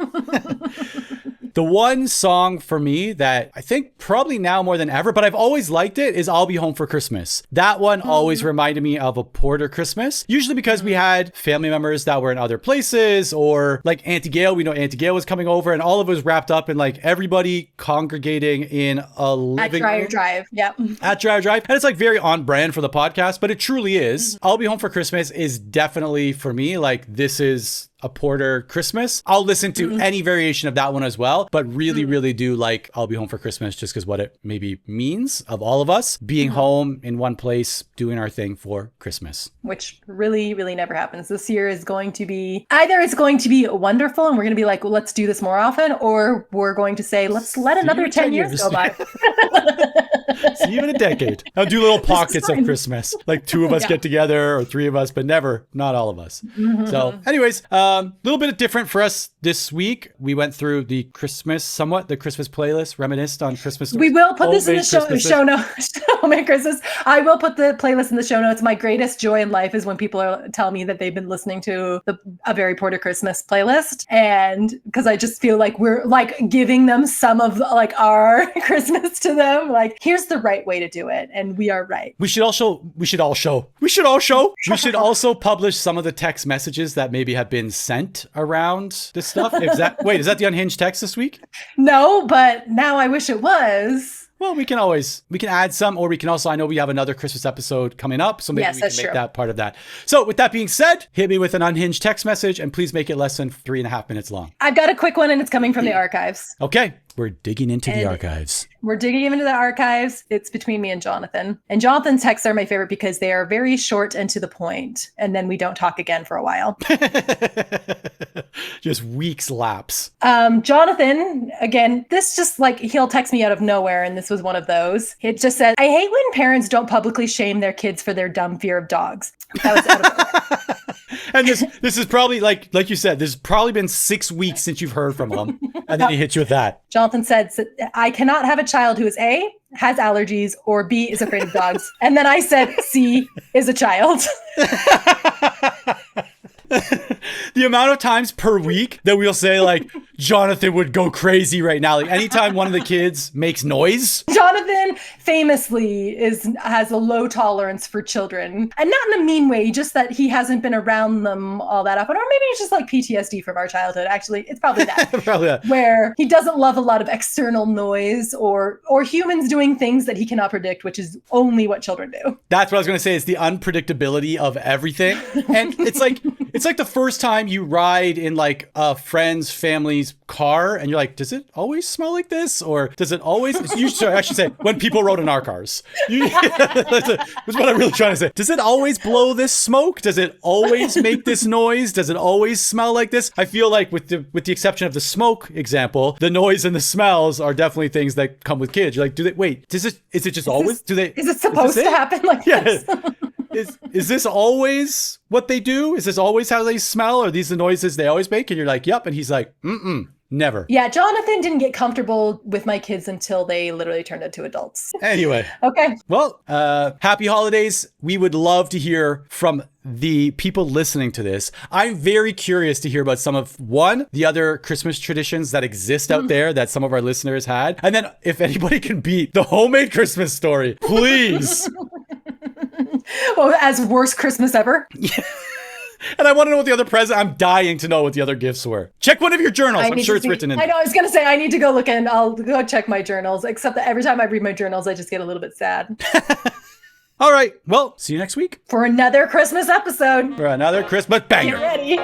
The one song for me that I think probably now more than ever, but I've always liked it, is I'll Be Home for Christmas. That one always reminded me of a Porter Christmas, usually because we had family members that were in other places, or like Auntie Gail, we know Auntie Gail was coming over and all of us wrapped up in like everybody congregating in a living room. At Dreyer Drive. Yep. At Dreyer Drive. And it's like very on brand for the podcast, but it truly is. I'll Be Home for Christmas is definitely for me, like, this is a Porter Christmas. I'll listen to any variation of that one as well, but really, really do like I'll Be Home for Christmas just because what it maybe means of all of us being home in one place, doing our thing for Christmas. Which really, really never happens. This year is going to be, either it's going to be wonderful and we're going to be like, well, let's do this more often, or we're going to say, let's let another 10 years go by. See you in a decade. I'll do little pockets of Christmas. Like 2 of us get together or 3 of us, but not all of us. So anyways, a little bit different for us this week. We went through the Christmas playlist, reminisced on Christmas. We will put this in the show notes. Homemade Christmas. I will put the playlist in the show notes. My greatest joy in life is when people tell me that they've been listening to a Very Porter Christmas playlist. And because I just feel like we're like giving them some of like our Christmas to them. Like, here's the right way to do it. And we are right. We should also publish some of the text messages that maybe have been sent around this stuff. Is that the Unhinged text this week? No, but now I wish it was. Well, we can add some, or we can also, I know we have another Christmas episode coming up, so maybe we can make that part of that. So with that being said, hit me with an Unhinged text message, and please make it less than 3.5 minutes long. I've got a quick one, and it's coming from the archives. Okay, we're digging into the archives. We're digging into the archives. It's between me and Jonathan. And Jonathan's texts are my favorite because they are very short and to the point, and then we don't talk again for a while. Just weeks lapse. Jonathan, again, this just like, he'll text me out of nowhere, and this was one of those. It just said, I hate when parents don't publicly shame their kids for their dumb fear of dogs. That was out of nowhere. And this is probably, like you said, this has probably been 6 weeks since you've heard from him. And then he hits you with that. Jonathan said, I cannot have a child who is A, has allergies, or B, is afraid of dogs. And then I said, C, is a child. The amount of times per week that we'll say, like, Jonathan would go crazy right now. Like, anytime one of the kids makes noise. Jonathan famously has a low tolerance for children. And not in a mean way, just that he hasn't been around them all that often. Or maybe it's just like PTSD from our childhood. Actually, it's probably that. Probably that. Where he doesn't love a lot of external noise or humans doing things that he cannot predict, which is only what children do. That's what I was going to say. It's the unpredictability of everything. And it's like the first time you ride in like a friend's family's car and you're like, does it always smell like this? Or does it always, I should say, when people rode in our cars. That's what I'm really trying to say. Does it always blow this smoke? Does it always make this noise? Does it always smell like this? I feel like with the exception of the smoke example, the noise and the smells are definitely things that come with kids. You're like, is it just always, is it supposed to happen like this? Is this always what they do? Is this always how they smell? Are these the noises they always make? And you're like, yep. And he's like, never. Yeah, Jonathan didn't get comfortable with my kids until they literally turned into adults. Anyway. Okay. Well, happy holidays. We would love to hear from the people listening to this. I'm very curious to hear about some of the other Christmas traditions that exist out there that some of our listeners had. And then if anybody can beat the homemade Christmas story, please. Well, as worst Christmas ever. Yeah. And I want to know what the other present. I'm dying to know what the other gifts were. Check one of your journals. I'm sure it's written in. I know. I was going to say I need to go look in. I'll go check my journals. Except that every time I read my journals, I just get a little bit sad. All right. Well, see you next week for another Christmas episode. For another Christmas banger. Get ready.